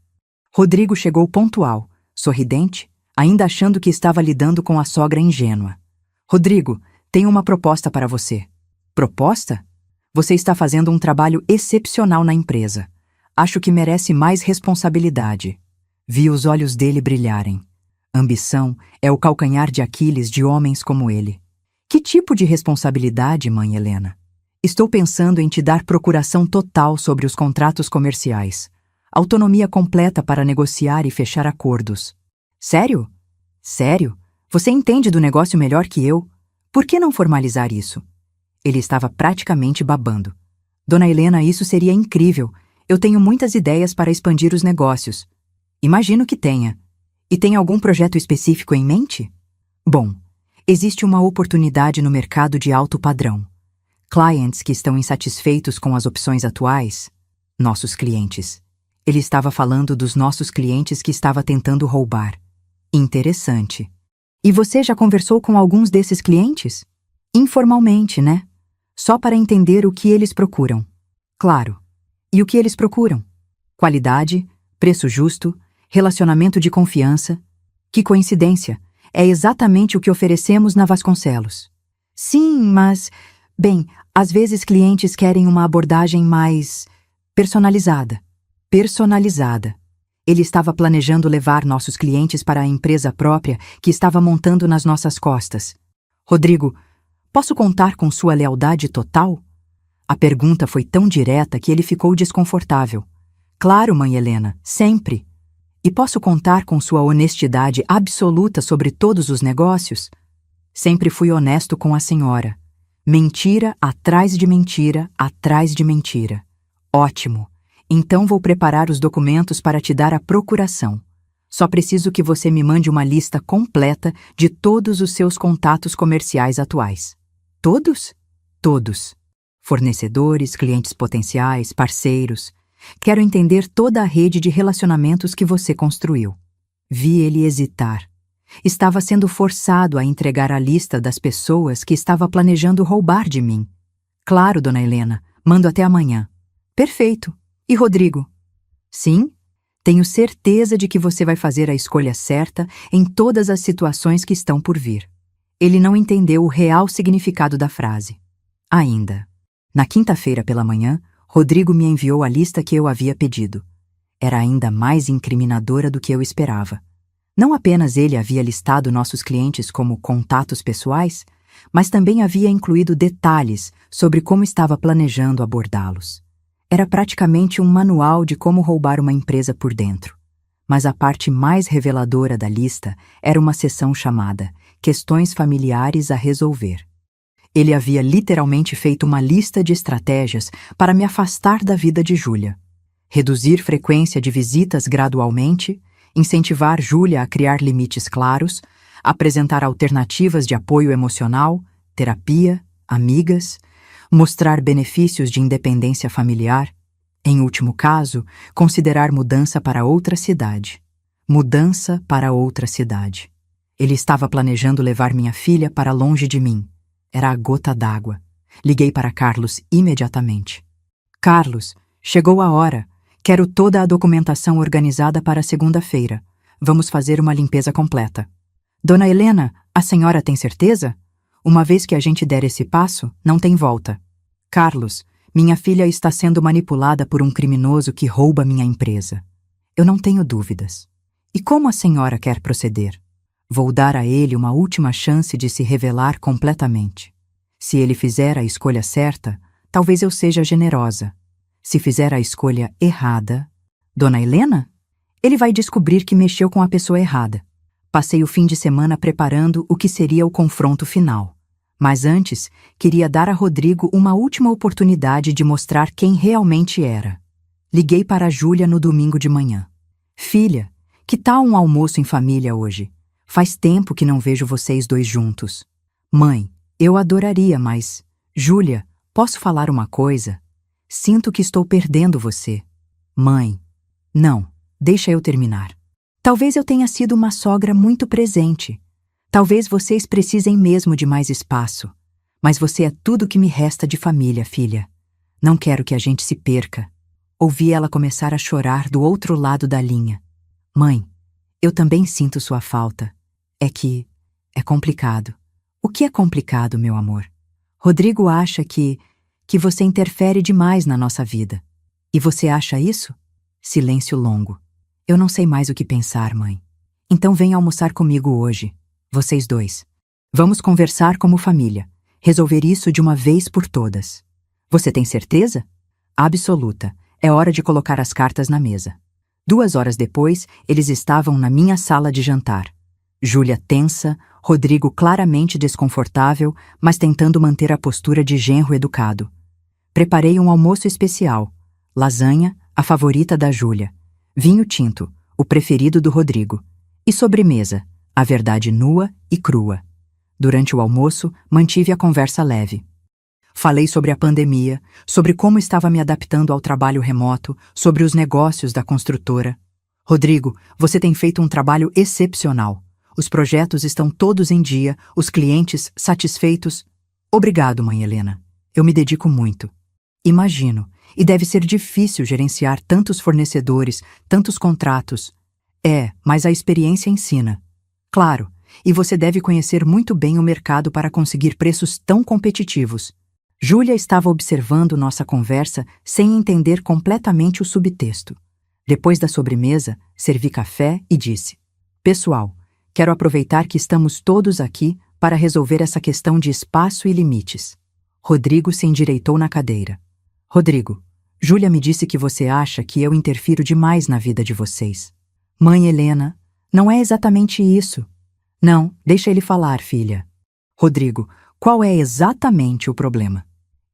Rodrigo chegou pontual, sorridente, ainda achando que estava lidando com a sogra ingênua. Rodrigo, tenho uma proposta para você. Proposta? Você está fazendo um trabalho excepcional na empresa. Acho que merece mais responsabilidade. Vi os olhos dele brilharem. Ambição é o calcanhar de Aquiles de homens como ele. Que tipo de responsabilidade, mãe Helena? Estou pensando em te dar procuração total sobre os contratos comerciais. Autonomia completa para negociar e fechar acordos. Sério? Sério? Você entende do negócio melhor que eu? Por que não formalizar isso? Ele estava praticamente babando. Dona Helena, isso seria incrível. Eu tenho muitas ideias para expandir os negócios. Imagino que tenha. E tem algum projeto específico em mente? Bom, existe uma oportunidade no mercado de alto padrão. Clientes que estão insatisfeitos com as opções atuais, nossos clientes. Ele estava falando dos nossos clientes que estava tentando roubar. Interessante. E você já conversou com alguns desses clientes? Informalmente, né? Só para entender o que eles procuram. Claro. E o que eles procuram? Qualidade, preço justo, relacionamento de confiança. Que coincidência! É exatamente o que oferecemos na Vasconcelos. Sim, mas... Bem, às vezes clientes querem uma abordagem mais... personalizada. Personalizada. Ele estava planejando levar nossos clientes para a empresa própria que estava montando nas nossas costas. Rodrigo, posso contar com sua lealdade total? A pergunta foi tão direta que ele ficou desconfortável. Claro, mãe Helena, sempre. E posso contar com sua honestidade absoluta sobre todos os negócios? Sempre fui honesto com a senhora. Mentira atrás de mentira, atrás de mentira. Ótimo. Então vou preparar os documentos para te dar a procuração. Só preciso que você me mande uma lista completa de todos os seus contatos comerciais atuais. Todos? Todos. Fornecedores, clientes potenciais, parceiros. Quero entender toda a rede de relacionamentos que você construiu. Vi ele hesitar. Estava sendo forçado a entregar a lista das pessoas que estava planejando roubar de mim. Claro, dona Helena, mando até amanhã. Perfeito. E Rodrigo? Sim, tenho certeza de que você vai fazer a escolha certa em todas as situações que estão por vir. Ele não entendeu o real significado da frase. Ainda. Na quinta-feira pela manhã, Rodrigo me enviou a lista que eu havia pedido. Era ainda mais incriminadora do que eu esperava. Não apenas ele havia listado nossos clientes como contatos pessoais, mas também havia incluído detalhes sobre como estava planejando abordá-los. Era praticamente um manual de como roubar uma empresa por dentro. Mas a parte mais reveladora da lista era uma seção chamada Questões Familiares a Resolver. Ele havia literalmente feito uma lista de estratégias para me afastar da vida de Júlia. Reduzir frequência de visitas gradualmente, incentivar Júlia a criar limites claros, apresentar alternativas de apoio emocional, terapia, amigas, mostrar benefícios de independência familiar, em último caso, considerar mudança para outra cidade. Mudança para outra cidade. Ele estava planejando levar minha filha para longe de mim. Era a gota d'água. Liguei para Carlos imediatamente. Carlos, chegou a hora. Quero toda a documentação organizada para segunda-feira. Vamos fazer uma limpeza completa. Dona Helena, a senhora tem certeza? Uma vez que a gente der esse passo, não tem volta. Carlos, minha filha está sendo manipulada por um criminoso que rouba minha empresa. Eu não tenho dúvidas. E como a senhora quer proceder? Vou dar a ele uma última chance de se revelar completamente. Se ele fizer a escolha certa, talvez eu seja generosa. Se fizer a escolha errada... Dona Helena? Ele vai descobrir que mexeu com a pessoa errada. Passei o fim de semana preparando o que seria o confronto final. Mas antes, queria dar a Rodrigo uma última oportunidade de mostrar quem realmente era. Liguei para a Júlia no domingo de manhã. Filha, que tal um almoço em família hoje? Faz tempo que não vejo vocês dois juntos. Mãe, eu adoraria, mas... Júlia, posso falar uma coisa? Sinto que estou perdendo você. Mãe, não, deixa eu terminar. Talvez eu tenha sido uma sogra muito presente. Talvez vocês precisem mesmo de mais espaço. Mas você é tudo que me resta de família, filha. Não quero que a gente se perca. Ouvi ela começar a chorar do outro lado da linha. Mãe, eu também sinto sua falta. É complicado. O que é complicado, meu amor? Rodrigo acha que você interfere demais na nossa vida. E você acha isso? Silêncio longo. Eu não sei mais o que pensar, mãe. Então venha almoçar comigo hoje. Vocês dois. Vamos conversar como família. Resolver isso de uma vez por todas. Você tem certeza? Absoluta. É hora de colocar as cartas na mesa. 2 horas depois, eles estavam na minha sala de jantar. Júlia tensa, Rodrigo claramente desconfortável, mas tentando manter a postura de genro educado. Preparei um almoço especial. Lasanha, a favorita da Júlia. Vinho tinto, o preferido do Rodrigo. E sobremesa, a verdade nua e crua. Durante o almoço, mantive a conversa leve. Falei sobre a pandemia, sobre como estava me adaptando ao trabalho remoto, sobre os negócios da construtora. Rodrigo, você tem feito um trabalho excepcional. Os projetos estão todos em dia, os clientes satisfeitos. Obrigado, mãe Helena. Eu me dedico muito. Imagino, e deve ser difícil gerenciar tantos fornecedores, tantos contratos. Mas a experiência ensina. Claro, e você deve conhecer muito bem o mercado para conseguir preços tão competitivos. Júlia estava observando nossa conversa sem entender completamente o subtexto. Depois da sobremesa, servi café e disse: Pessoal, quero aproveitar que estamos todos aqui para resolver essa questão de espaço e limites. Rodrigo se endireitou na cadeira. Rodrigo, Júlia me disse que você acha que eu interfiro demais na vida de vocês. Mãe Helena, não é exatamente isso. Não, deixa ele falar, filha. Rodrigo, qual é exatamente o problema?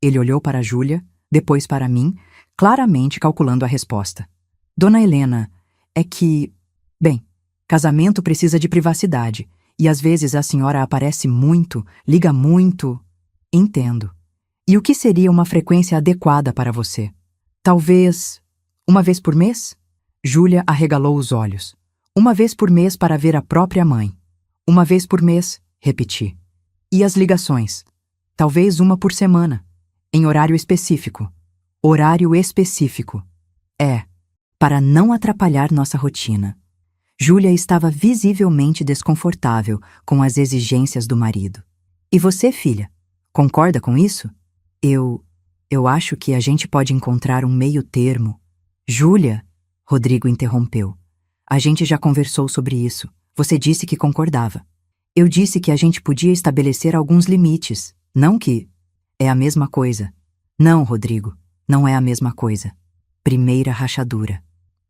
Ele olhou para Júlia, depois para mim, claramente calculando a resposta. Dona Helena, é que... Bem, casamento precisa de privacidade, e às vezes a senhora aparece muito, liga muito... Entendo. E o que seria uma frequência adequada para você? Talvez... uma vez por mês? Júlia arregalou os olhos. Uma vez por mês para ver a própria mãe. Uma vez por mês, repeti. E as ligações? Talvez uma por semana. Em horário específico. Horário específico. Para não atrapalhar nossa rotina. Júlia estava visivelmente desconfortável com as exigências do marido. E você, filha, concorda com isso? Eu acho que a gente pode encontrar um meio termo. Júlia, Rodrigo interrompeu. A gente já conversou sobre isso. Você disse que concordava. Eu disse que a gente podia estabelecer alguns limites, não que... É a mesma coisa. Não, Rodrigo, não é a mesma coisa. Primeira rachadura.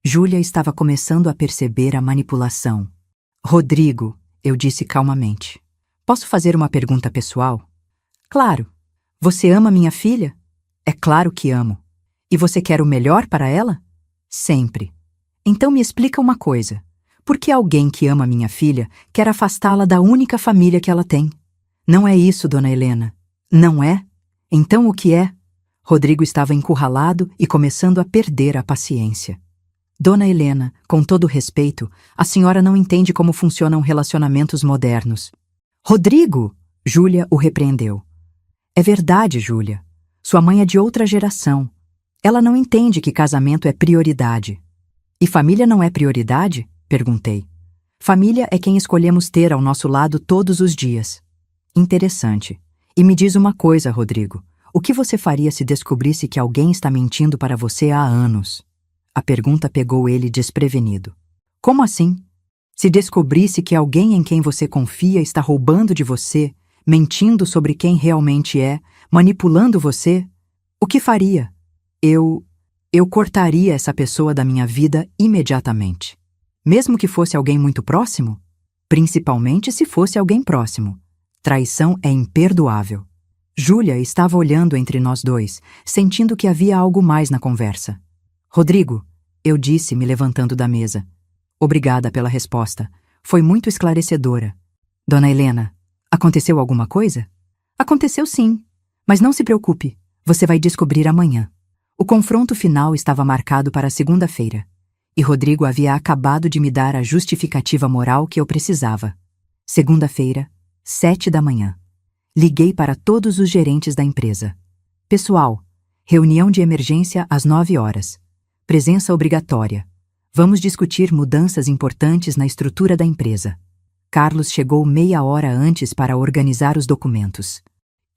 Júlia estava começando a perceber a manipulação. Rodrigo, eu disse calmamente. Posso fazer uma pergunta pessoal? Claro. Você ama minha filha? É claro que amo. E você quer o melhor para ela? Sempre. Então me explica uma coisa. Por que alguém que ama minha filha quer afastá-la da única família que ela tem? Não é isso, dona Helena. Não é? Então o que é? Rodrigo estava encurralado e começando a perder a paciência. Dona Helena, com todo respeito, a senhora não entende como funcionam relacionamentos modernos. Rodrigo! Júlia o repreendeu. É verdade, Júlia. Sua mãe é de outra geração. Ela não entende que casamento é prioridade. E família não é prioridade? Perguntei. Família é quem escolhemos ter ao nosso lado todos os dias. Interessante. E me diz uma coisa, Rodrigo. O que você faria se descobrisse que alguém está mentindo para você há anos? A pergunta pegou ele desprevenido. Como assim? Se descobrisse que alguém em quem você confia está roubando de você, mentindo sobre quem realmente é, manipulando você, o que faria? Eu cortaria essa pessoa da minha vida imediatamente. Mesmo que fosse alguém muito próximo? Principalmente se fosse alguém próximo. Traição é imperdoável. Júlia estava olhando entre nós dois, sentindo que havia algo mais na conversa. Rodrigo, eu disse, me levantando da mesa. Obrigada pela resposta. Foi muito esclarecedora. Dona Helena, aconteceu alguma coisa? Aconteceu sim, mas não se preocupe, você vai descobrir amanhã. O confronto final estava marcado para segunda-feira, e Rodrigo havia acabado de me dar a justificativa moral que eu precisava. Segunda-feira, 7 da manhã. Liguei para todos os gerentes da empresa. Pessoal, reunião de emergência às 9 horas. Presença obrigatória. Vamos discutir mudanças importantes na estrutura da empresa. Carlos chegou meia hora antes para organizar os documentos.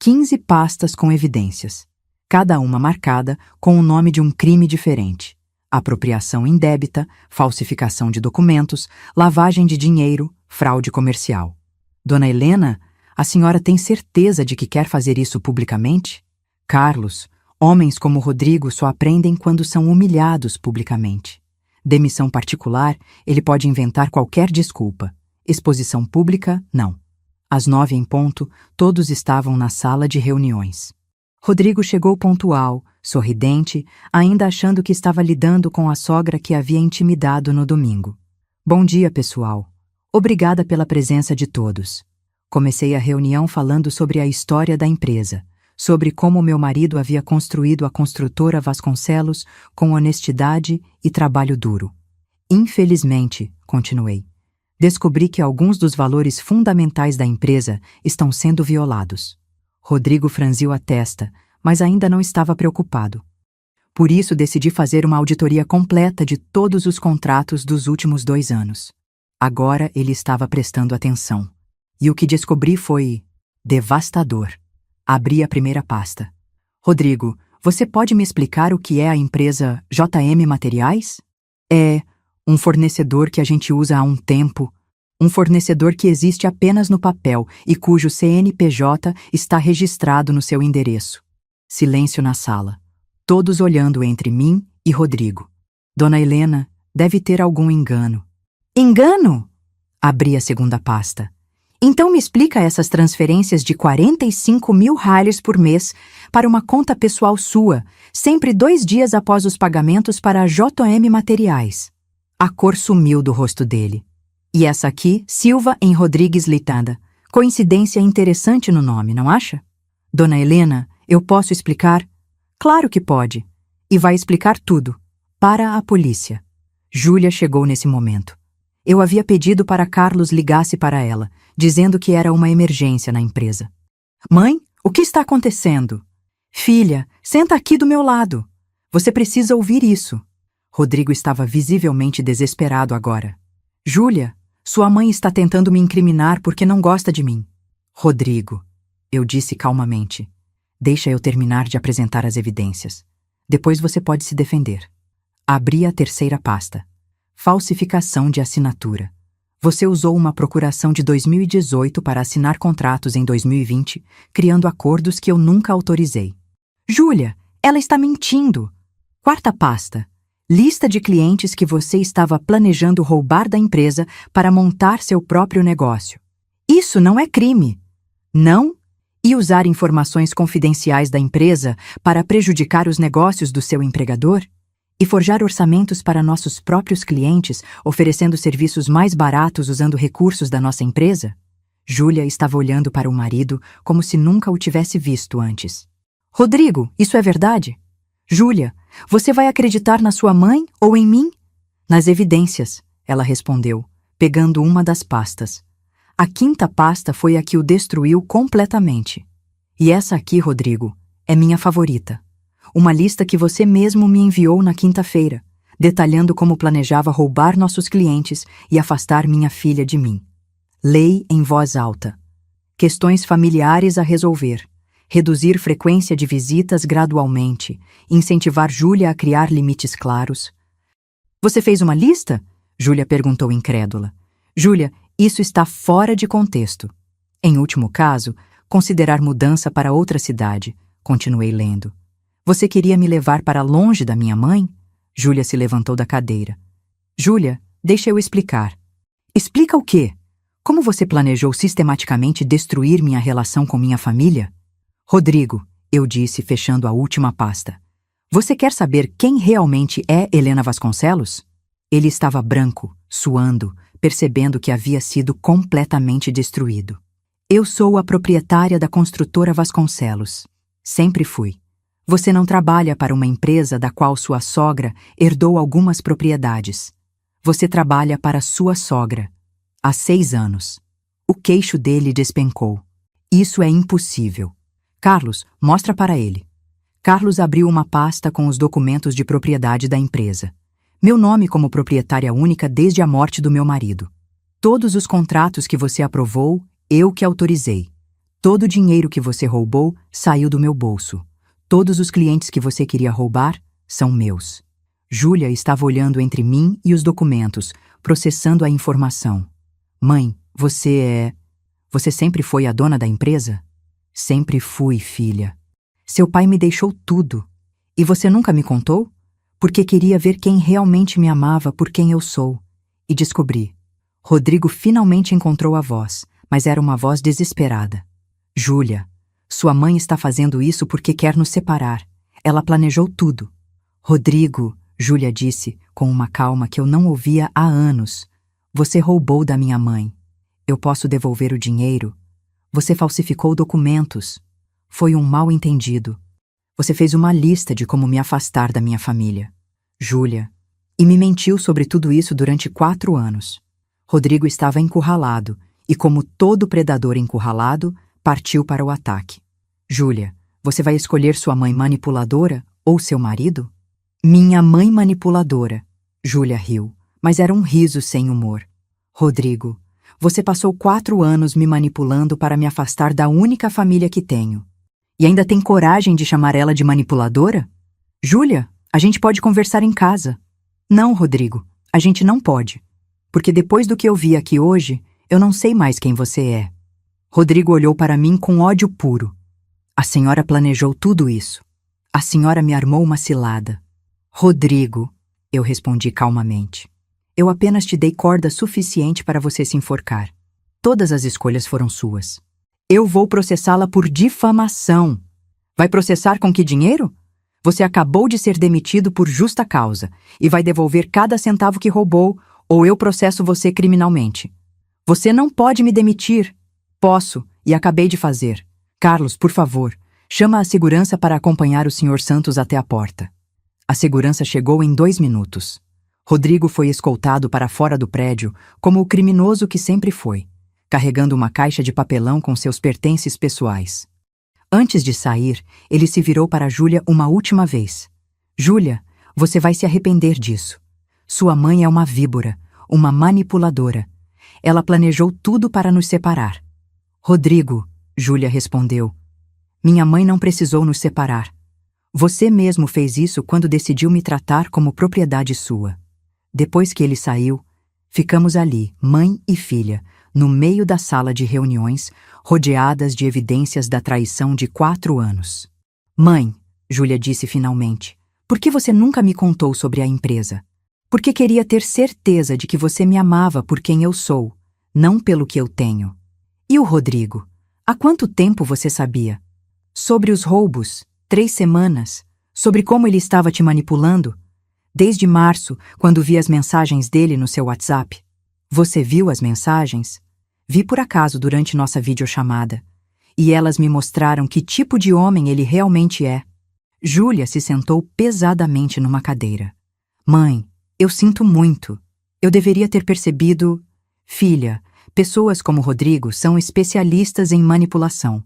15 pastas com evidências, cada uma marcada com o nome de um crime diferente. Apropriação indébita, falsificação de documentos, lavagem de dinheiro, fraude comercial. Dona Helena, a senhora tem certeza de que quer fazer isso publicamente? Carlos, homens como Rodrigo só aprendem quando são humilhados publicamente. Demissão particular, ele pode inventar qualquer desculpa. Exposição pública, não. Às 9 em ponto, todos estavam na sala de reuniões. Rodrigo chegou pontual, sorridente, ainda achando que estava lidando com a sogra que havia intimidado no domingo. Bom dia, pessoal. Obrigada pela presença de todos. Comecei a reunião falando sobre a história da empresa, sobre como meu marido havia construído a construtora Vasconcelos com honestidade e trabalho duro. Infelizmente, continuei, descobri que alguns dos valores fundamentais da empresa estão sendo violados. Rodrigo franziu a testa, mas ainda não estava preocupado. Por isso decidi fazer uma auditoria completa de todos os contratos dos últimos 2 anos. Agora ele estava prestando atenção. E o que descobri foi devastador. Abri a primeira pasta. Rodrigo, você pode me explicar o que é a empresa JM Materiais? É um fornecedor que a gente usa há um tempo, um fornecedor que existe apenas no papel e cujo CNPJ está registrado no seu endereço. Silêncio na sala, todos olhando entre mim e Rodrigo. Dona Helena, deve ter algum engano. Engano? Abri a segunda pasta. Então me explica essas transferências de 45 mil reais por mês para uma conta pessoal sua, sempre 2 dias após os pagamentos para a JM Materiais. A cor sumiu do rosto dele. E essa aqui, Silva em Rodrigues Litada. Coincidência interessante no nome, não acha? Dona Helena, eu posso explicar? Claro que pode. E vai explicar tudo. Para a polícia. Júlia chegou nesse momento. Eu havia pedido para Carlos ligasse para ela, dizendo que era uma emergência na empresa. Mãe, o que está acontecendo? Filha, senta aqui do meu lado. Você precisa ouvir isso. Rodrigo estava visivelmente desesperado agora. Júlia, sua mãe está tentando me incriminar porque não gosta de mim. Rodrigo, eu disse calmamente. Deixa eu terminar de apresentar as evidências. Depois você pode se defender. Abri a terceira pasta. Falsificação de assinatura. Você usou uma procuração de 2018 para assinar contratos em 2020, criando acordos que eu nunca autorizei. Júlia, ela está mentindo. Quarta pasta. Lista de clientes que você estava planejando roubar da empresa para montar seu próprio negócio. Isso não é crime. Não? E usar informações confidenciais da empresa para prejudicar os negócios do seu empregador? E forjar orçamentos para nossos próprios clientes, oferecendo serviços mais baratos usando recursos da nossa empresa? Júlia estava olhando para o marido como se nunca o tivesse visto antes. Rodrigo, isso é verdade? Júlia, você vai acreditar na sua mãe ou em mim? Nas evidências, ela respondeu, pegando uma das pastas. A quinta pasta foi a que o destruiu completamente. E essa aqui, Rodrigo, é minha favorita. Uma lista que você mesmo me enviou na quinta-feira, detalhando como planejava roubar nossos clientes e afastar minha filha de mim. Lei em voz alta. Questões familiares a resolver. Reduzir frequência de visitas gradualmente. Incentivar Júlia a criar limites claros. Você fez uma lista? Júlia perguntou incrédula. Júlia, isso está fora de contexto. Em último caso, considerar mudança para outra cidade. Continuei lendo. Você queria me levar para longe da minha mãe? Júlia se levantou da cadeira. Júlia, deixa eu explicar. Explica o quê? Como você planejou sistematicamente destruir minha relação com minha família? Rodrigo, eu disse, fechando a última pasta. Você quer saber quem realmente é Helena Vasconcelos? Ele estava branco, suando, percebendo que havia sido completamente destruído. Eu sou a proprietária da construtora Vasconcelos. Sempre fui. Você não trabalha para uma empresa da qual sua sogra herdou algumas propriedades. Você trabalha para sua sogra. Há 6 anos. O queixo dele despencou. Isso é impossível. Carlos, mostra para ele. Carlos abriu uma pasta com os documentos de propriedade da empresa. Meu nome como proprietária única desde a morte do meu marido. Todos os contratos que você aprovou, eu que autorizei. Todo o dinheiro que você roubou saiu do meu bolso. Todos os clientes que você queria roubar são meus. Júlia estava olhando entre mim e os documentos, processando a informação. Mãe, você sempre foi a dona da empresa? Sempre fui, filha. Seu pai me deixou tudo. E você nunca me contou? Porque queria ver quem realmente me amava por quem eu sou. E descobri. Rodrigo finalmente encontrou a voz, mas era uma voz desesperada. Júlia, sua mãe está fazendo isso porque quer nos separar. Ela planejou tudo. Rodrigo, Júlia disse, com uma calma que eu não ouvia há anos. Você roubou da minha mãe. Eu posso devolver o dinheiro? Você falsificou documentos. Foi um mal-entendido. Você fez uma lista de como me afastar da minha família. Júlia. E me mentiu sobre tudo isso durante 4 anos. Rodrigo estava encurralado e, como todo predador encurralado, partiu para o ataque. Júlia, você vai escolher sua mãe manipuladora ou seu marido? Minha mãe manipuladora. Júlia riu, mas era um riso sem humor. Rodrigo, você passou 4 anos me manipulando para me afastar da única família que tenho. E ainda tem coragem de chamar ela de manipuladora? Júlia, a gente pode conversar em casa. Não, Rodrigo, a gente não pode. Porque depois do que eu vi aqui hoje, eu não sei mais quem você é. Rodrigo olhou para mim com ódio puro. A senhora planejou tudo isso. A senhora me armou uma cilada. Rodrigo, eu respondi calmamente. Eu apenas te dei corda suficiente para você se enforcar. Todas as escolhas foram suas. Eu vou processá-la por difamação. Vai processar com que dinheiro? Você acabou de ser demitido por justa causa e vai devolver cada centavo que roubou, ou eu processo você criminalmente. Você não pode me demitir. Posso, e acabei de fazer. Carlos, por favor, chama a segurança para acompanhar o Sr. Santos até a porta. A segurança chegou em 2 minutos. Rodrigo foi escoltado para fora do prédio como o criminoso que sempre foi, carregando uma caixa de papelão com seus pertences pessoais. Antes de sair, ele se virou para Júlia uma última vez. Júlia, você vai se arrepender disso. Sua mãe é uma víbora, uma manipuladora. Ela planejou tudo para nos separar. Rodrigo, Júlia respondeu, minha mãe não precisou nos separar. Você mesmo fez isso quando decidiu me tratar como propriedade sua. Depois que ele saiu, ficamos ali, mãe e filha, no meio da sala de reuniões, rodeadas de evidências da traição de 4 anos. Mãe, Júlia disse finalmente, por que você nunca me contou sobre a empresa? Porque queria ter certeza de que você me amava por quem eu sou, não pelo que eu tenho. E o Rodrigo? Há quanto tempo você sabia? Sobre os roubos, 3 semanas. Sobre como ele estava te manipulando? Desde março, quando vi as mensagens dele no seu WhatsApp. Você viu as mensagens? Vi por acaso durante nossa videochamada. E elas me mostraram que tipo de homem ele realmente é. Júlia se sentou pesadamente numa cadeira. Mãe, eu sinto muito. Eu deveria ter percebido... Filha, pessoas como Rodrigo são especialistas em manipulação.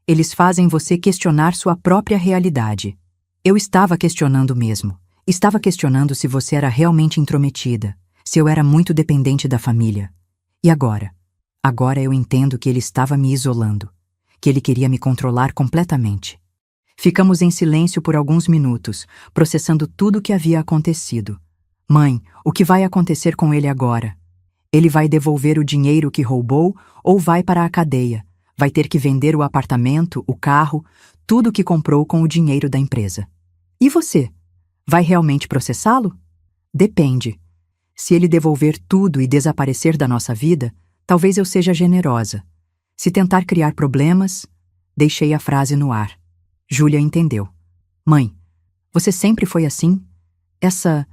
Eles fazem você questionar sua própria realidade. Eu estava questionando mesmo. Estava questionando se você era realmente intrometida, se eu era muito dependente da família. E agora? Agora eu entendo que ele estava me isolando, que ele queria me controlar completamente. Ficamos em silêncio por alguns minutos, processando tudo o que havia acontecido. Mãe, o que vai acontecer com ele agora? Ele vai devolver o dinheiro que roubou ou vai para a cadeia? Vai ter que vender o apartamento, o carro, tudo o que comprou com o dinheiro da empresa. E você? Vai realmente processá-lo? Depende. Se ele devolver tudo e desaparecer da nossa vida, talvez eu seja generosa. Se tentar criar problemas, deixei a frase no ar. Júlia entendeu. Mãe, você sempre foi assim? Essa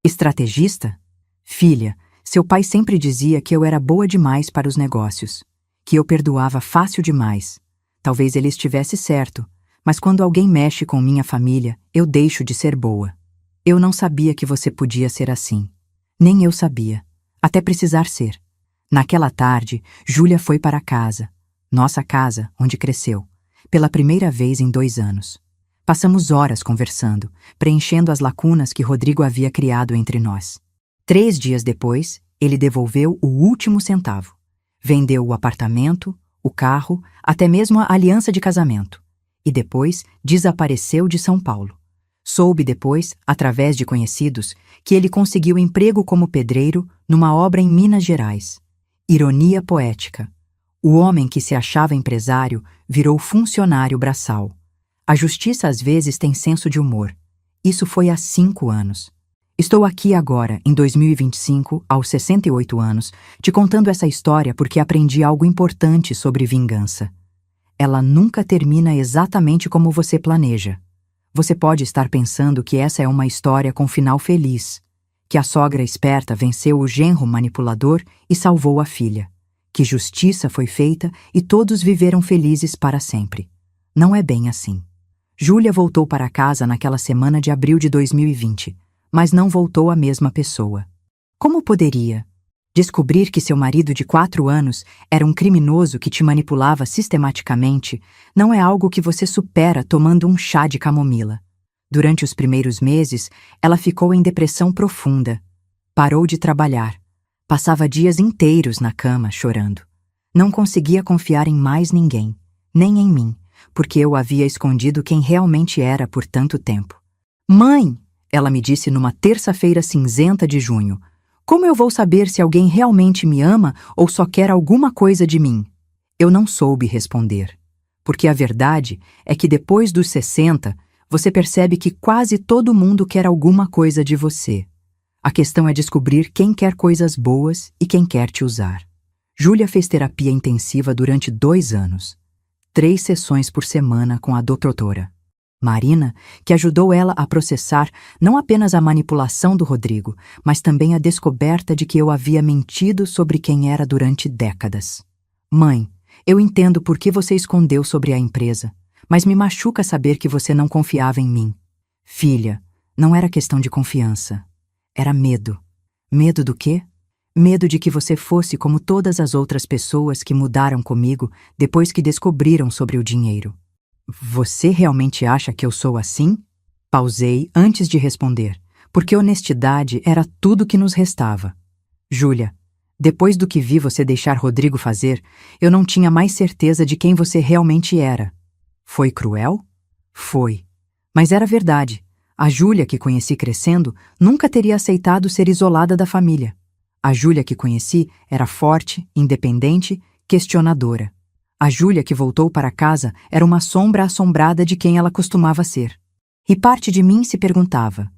estrategista? Filha, seu pai sempre dizia que eu era boa demais para os negócios, que eu perdoava fácil demais. Talvez ele estivesse certo, mas quando alguém mexe com minha família, eu deixo de ser boa. Eu não sabia que você podia ser assim. Nem eu sabia, até precisar ser. Naquela tarde, Júlia foi para casa, nossa casa, onde cresceu, pela primeira vez em 2 anos. Passamos horas conversando, preenchendo as lacunas que Rodrigo havia criado entre nós. 3 dias depois, ele devolveu o último centavo. Vendeu o apartamento, o carro, até mesmo a aliança de casamento. E depois desapareceu de São Paulo. Soube depois, através de conhecidos, que ele conseguiu emprego como pedreiro numa obra em Minas Gerais. Ironia poética. O homem que se achava empresário virou funcionário braçal. A justiça às vezes tem senso de humor. Isso foi há 5 anos. Estou aqui agora, em 2025, aos 68 anos, te contando essa história porque aprendi algo importante sobre vingança. Ela nunca termina exatamente como você planeja. Você pode estar pensando que essa é uma história com final feliz, que a sogra esperta venceu o genro manipulador e salvou a filha, que justiça foi feita e todos viveram felizes para sempre. Não é bem assim. Júlia voltou para casa naquela semana de abril de 2020, mas não voltou a mesma pessoa. Como poderia? Descobrir que seu marido de 4 anos era um criminoso que te manipulava sistematicamente não é algo que você supera tomando um chá de camomila. Durante os primeiros meses, ela ficou em depressão profunda. Parou de trabalhar. Passava dias inteiros na cama, chorando. Não conseguia confiar em mais ninguém, nem em mim, porque eu havia escondido quem realmente era por tanto tempo. "Mãe!", ela me disse numa terça-feira cinzenta de junho. "Como eu vou saber se alguém realmente me ama ou só quer alguma coisa de mim?" Eu não soube responder, porque a verdade é que depois dos 60, você percebe que quase todo mundo quer alguma coisa de você. A questão é descobrir quem quer coisas boas e quem quer te usar. Júlia fez terapia intensiva durante 2 anos. 3 sessões por semana com a doutora Marina, que ajudou ela a processar não apenas a manipulação do Rodrigo, mas também a descoberta de que eu havia mentido sobre quem era durante décadas. "Mãe, eu entendo por que você escondeu sobre a empresa, mas me machuca saber que você não confiava em mim." "Filha, não era questão de confiança. Era medo." "Medo do quê?" "Medo de que você fosse como todas as outras pessoas que mudaram comigo depois que descobriram sobre o dinheiro." "Você realmente acha que eu sou assim?" Pausei antes de responder, porque honestidade era tudo que nos restava. "Júlia, depois do que vi você deixar Rodrigo fazer, eu não tinha mais certeza de quem você realmente era." "Foi cruel?" "Foi. Mas era verdade. A Júlia que conheci crescendo nunca teria aceitado ser isolada da família. A Júlia que conheci era forte, independente, questionadora. A Júlia que voltou para casa era uma sombra assombrada de quem ela costumava ser. E parte de mim se perguntava,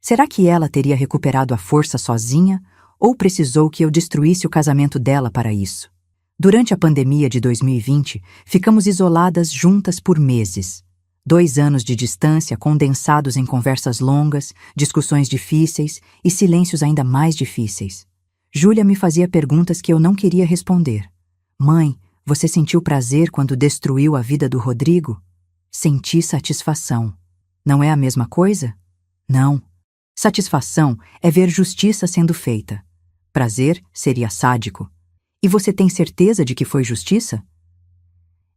será que ela teria recuperado a força sozinha ou precisou que eu destruísse o casamento dela para isso? Durante a pandemia de 2020, ficamos isoladas juntas por meses. 2 anos de distância condensados em conversas longas, discussões difíceis e silêncios ainda mais difíceis. Júlia me fazia perguntas que eu não queria responder. "Mãe, você sentiu prazer quando destruiu a vida do Rodrigo?" "Senti satisfação." "Não é a mesma coisa?" "Não. Satisfação é ver justiça sendo feita. Prazer seria sádico. E você tem certeza de que foi justiça?"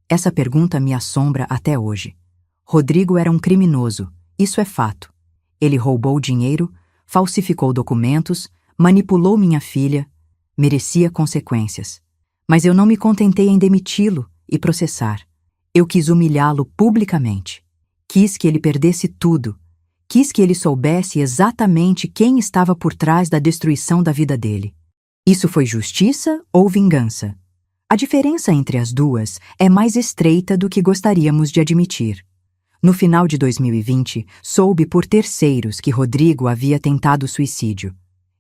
Essa pergunta me assombra até hoje. Rodrigo era um criminoso, isso é fato. Ele roubou dinheiro, falsificou documentos, manipulou minha filha, merecia consequências. Mas eu não me contentei em demiti-lo e processar. Eu quis humilhá-lo publicamente. Quis que ele perdesse tudo. Quis que ele soubesse exatamente quem estava por trás da destruição da vida dele. Isso foi justiça ou vingança? A diferença entre as duas é mais estreita do que gostaríamos de admitir. No final de 2020, soube por terceiros que Rodrigo havia tentado suicídio.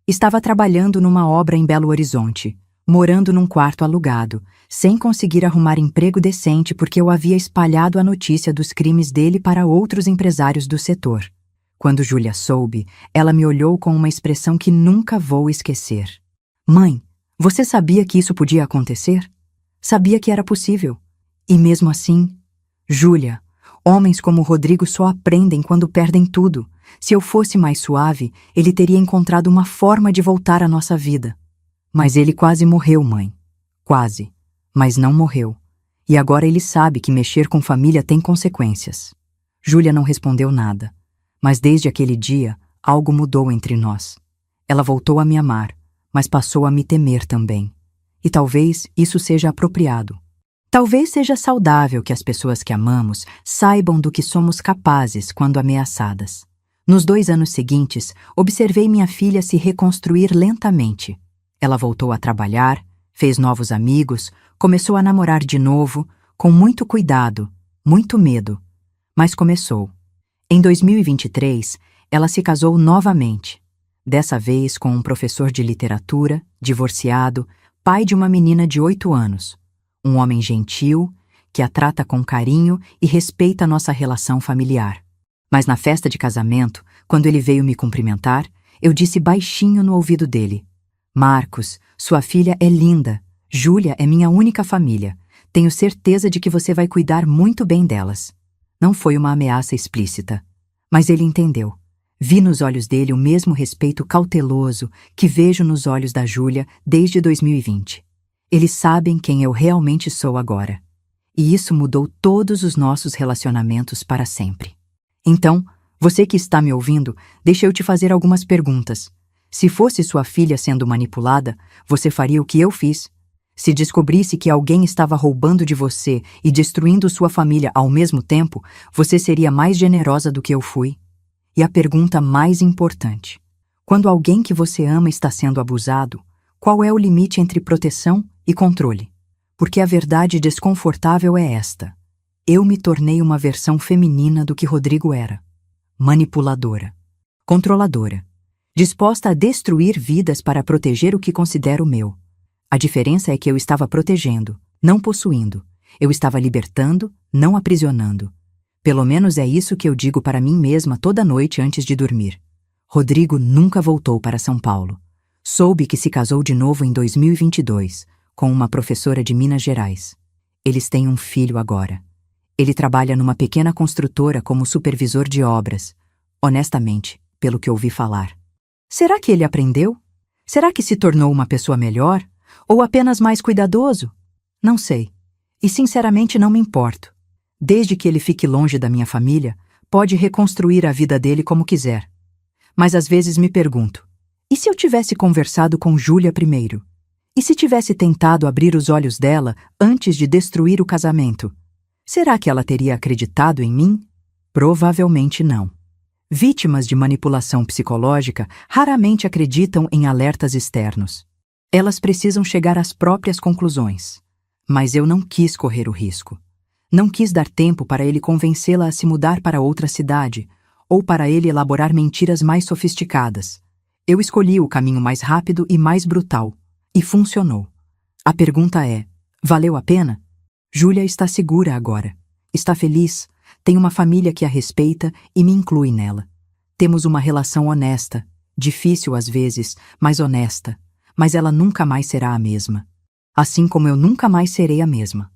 Estava trabalhando numa obra em Belo Horizonte, morando num quarto alugado, sem conseguir arrumar emprego decente porque eu havia espalhado a notícia dos crimes dele para outros empresários do setor. Quando Júlia soube, ela me olhou com uma expressão que nunca vou esquecer. "Mãe, você sabia que isso podia acontecer? Sabia que era possível. E mesmo assim, Júlia, homens como Rodrigo só aprendem quando perdem tudo. Se eu fosse mais suave, ele teria encontrado uma forma de voltar à nossa vida. Mas ele quase morreu, mãe. Quase. Mas não morreu. E agora ele sabe que mexer com família tem consequências." Júlia não respondeu nada. Mas desde aquele dia, algo mudou entre nós. Ela voltou a me amar, mas passou a me temer também. E talvez isso seja apropriado. Talvez seja saudável que as pessoas que amamos saibam do que somos capazes quando ameaçadas. Nos 2 anos seguintes, observei minha filha se reconstruir lentamente. Ela voltou a trabalhar, fez novos amigos, começou a namorar de novo, com muito cuidado, muito medo. Mas começou. Em 2023, ela se casou novamente. Dessa vez com um professor de literatura, divorciado, pai de uma menina de 8 anos. Um homem gentil, que a trata com carinho e respeita nossa relação familiar. Mas na festa de casamento, quando ele veio me cumprimentar, eu disse baixinho no ouvido dele: Marcos, sua filha é linda. Júlia é minha única família. Tenho certeza de que você vai cuidar muito bem delas. Não foi uma ameaça explícita, mas ele entendeu. Vi nos olhos dele o mesmo respeito cauteloso que vejo nos olhos da Júlia desde 2020. Eles sabem quem eu realmente sou agora. E isso mudou todos os nossos relacionamentos para sempre. Então, você que está me ouvindo, deixa eu te fazer algumas perguntas. Se fosse sua filha sendo manipulada, você faria o que eu fiz? Se descobrisse que alguém estava roubando de você e destruindo sua família ao mesmo tempo, você seria mais generosa do que eu fui? E a pergunta mais importante: quando alguém que você ama está sendo abusado, qual é o limite entre proteção e controle? Porque a verdade desconfortável é esta: eu me tornei uma versão feminina do que Rodrigo era. Manipuladora. Controladora. Disposta a destruir vidas para proteger o que considero meu. A diferença é que eu estava protegendo, não possuindo. Eu estava libertando, não aprisionando. Pelo menos é isso que eu digo para mim mesma toda noite antes de dormir. Rodrigo nunca voltou para São Paulo. Soube que se casou de novo em 2022, com uma professora de Minas Gerais. Eles têm um filho agora. Ele trabalha numa pequena construtora como supervisor de obras. Honestamente, pelo que ouvi falar. Será que ele aprendeu? Será que se tornou uma pessoa melhor? Ou apenas mais cuidadoso? Não sei. E sinceramente não me importo. Desde que ele fique longe da minha família, pode reconstruir a vida dele como quiser. Mas às vezes me pergunto, e se eu tivesse conversado com Júlia primeiro? E se tivesse tentado abrir os olhos dela antes de destruir o casamento? Será que ela teria acreditado em mim? Provavelmente não. Vítimas de manipulação psicológica raramente acreditam em alertas externos. Elas precisam chegar às próprias conclusões. Mas eu não quis correr o risco. Não quis dar tempo para ele convencê-la a se mudar para outra cidade, ou para ele elaborar mentiras mais sofisticadas. Eu escolhi o caminho mais rápido e mais brutal. E funcionou. A pergunta é: valeu a pena? Júlia está segura agora. Está feliz, tem uma família que a respeita e me inclui nela. Temos uma relação honesta, difícil às vezes, mas honesta. Mas ela nunca mais será a mesma. Assim como eu nunca mais serei a mesma.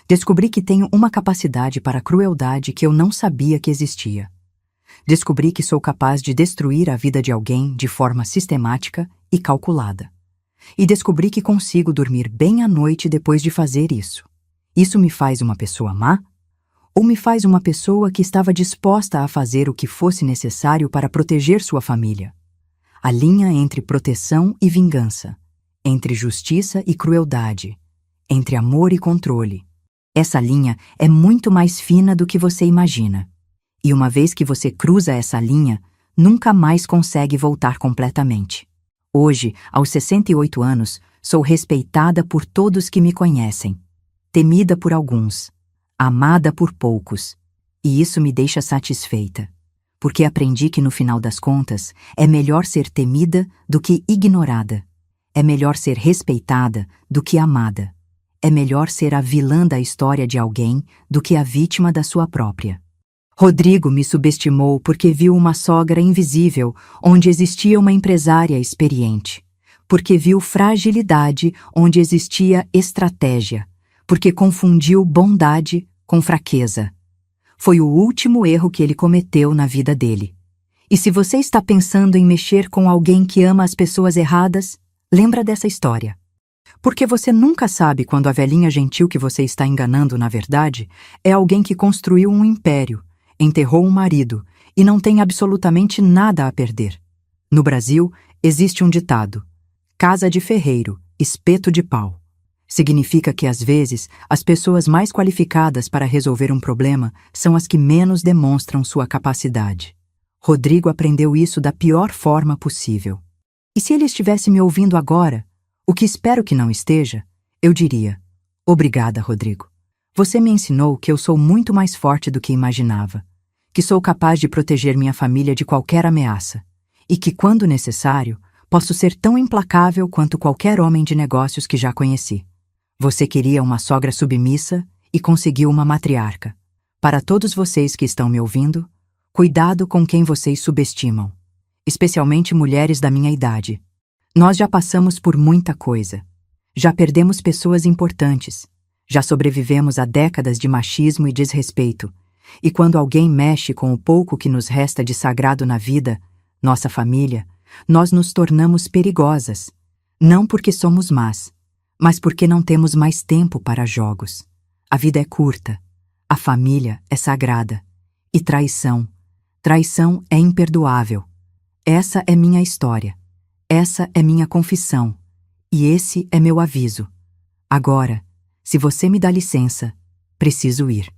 Descobri que tenho uma capacidade para a crueldade que eu não sabia que existia. Descobri que sou capaz de destruir a vida de alguém de forma sistemática e calculada. E descobri que consigo dormir bem à noite depois de fazer isso. Isso me faz uma pessoa má? Ou me faz uma pessoa que estava disposta a fazer o que fosse necessário para proteger sua família? A linha entre proteção e vingança, entre justiça e crueldade, entre amor e controle. Essa linha é muito mais fina do que você imagina. E uma vez que você cruza essa linha, nunca mais consegue voltar completamente. Hoje, aos 68 anos, sou respeitada por todos que me conhecem, temida por alguns, amada por poucos, e isso me deixa satisfeita, porque aprendi que no final das contas é melhor ser temida do que ignorada, é melhor ser respeitada do que amada, é melhor ser a vilã da história de alguém do que a vítima da sua própria. Rodrigo me subestimou porque viu uma sogra invisível onde existia uma empresária experiente, porque viu fragilidade onde existia estratégia, porque confundiu bondade com fraqueza. Foi o último erro que ele cometeu na vida dele. E se você está pensando em mexer com alguém que ama as pessoas erradas, lembra dessa história. Porque você nunca sabe quando a velhinha gentil que você está enganando, na verdade, é alguém que construiu um império, enterrou um marido e não tem absolutamente nada a perder. No Brasil, existe um ditado: casa de ferreiro, espeto de pau. Significa que, às vezes, as pessoas mais qualificadas para resolver um problema são as que menos demonstram sua capacidade. Rodrigo aprendeu isso da pior forma possível. E se ele estivesse me ouvindo agora, o que espero que não esteja, eu diria: obrigada, Rodrigo. Você me ensinou que eu sou muito mais forte do que imaginava, que sou capaz de proteger minha família de qualquer ameaça, e que, quando necessário, posso ser tão implacável quanto qualquer homem de negócios que já conheci. Você queria uma sogra submissa e conseguiu uma matriarca. Para todos vocês que estão me ouvindo, Cuidado com quem vocês subestimam, especialmente mulheres da minha idade. Nós já passamos por muita coisa. Já perdemos pessoas importantes. Já sobrevivemos a décadas de machismo e desrespeito. E quando alguém mexe com o pouco que nos resta de sagrado na vida, nossa família, nós nos tornamos perigosas. Não porque somos más, mas porque não temos mais tempo para jogos. A vida é curta. A família é sagrada. E traição é imperdoável. Essa é minha história. Essa é minha confissão. E esse é meu aviso. Agora, se você me dá licença, preciso ir.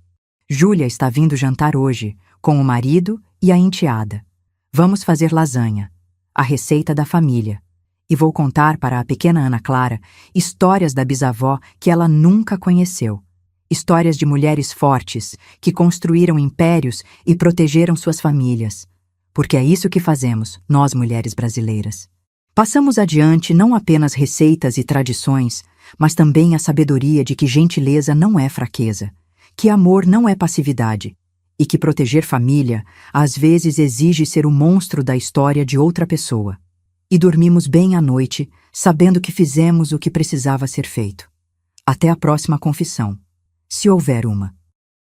Júlia está vindo jantar hoje, com o marido e a enteada. Vamos fazer lasanha, a receita da família. E vou contar para a pequena Ana Clara histórias da bisavó que ela nunca conheceu. Histórias de mulheres fortes que construíram impérios e protegeram suas famílias. Porque é isso que fazemos, nós mulheres brasileiras. Passamos adiante não apenas receitas e tradições, mas também a sabedoria de que gentileza não é fraqueza, que amor não é passividade, e que proteger família às vezes exige ser o monstro da história de outra pessoa. E dormimos bem à noite, sabendo que fizemos o que precisava ser feito. Até a próxima confissão, se houver uma.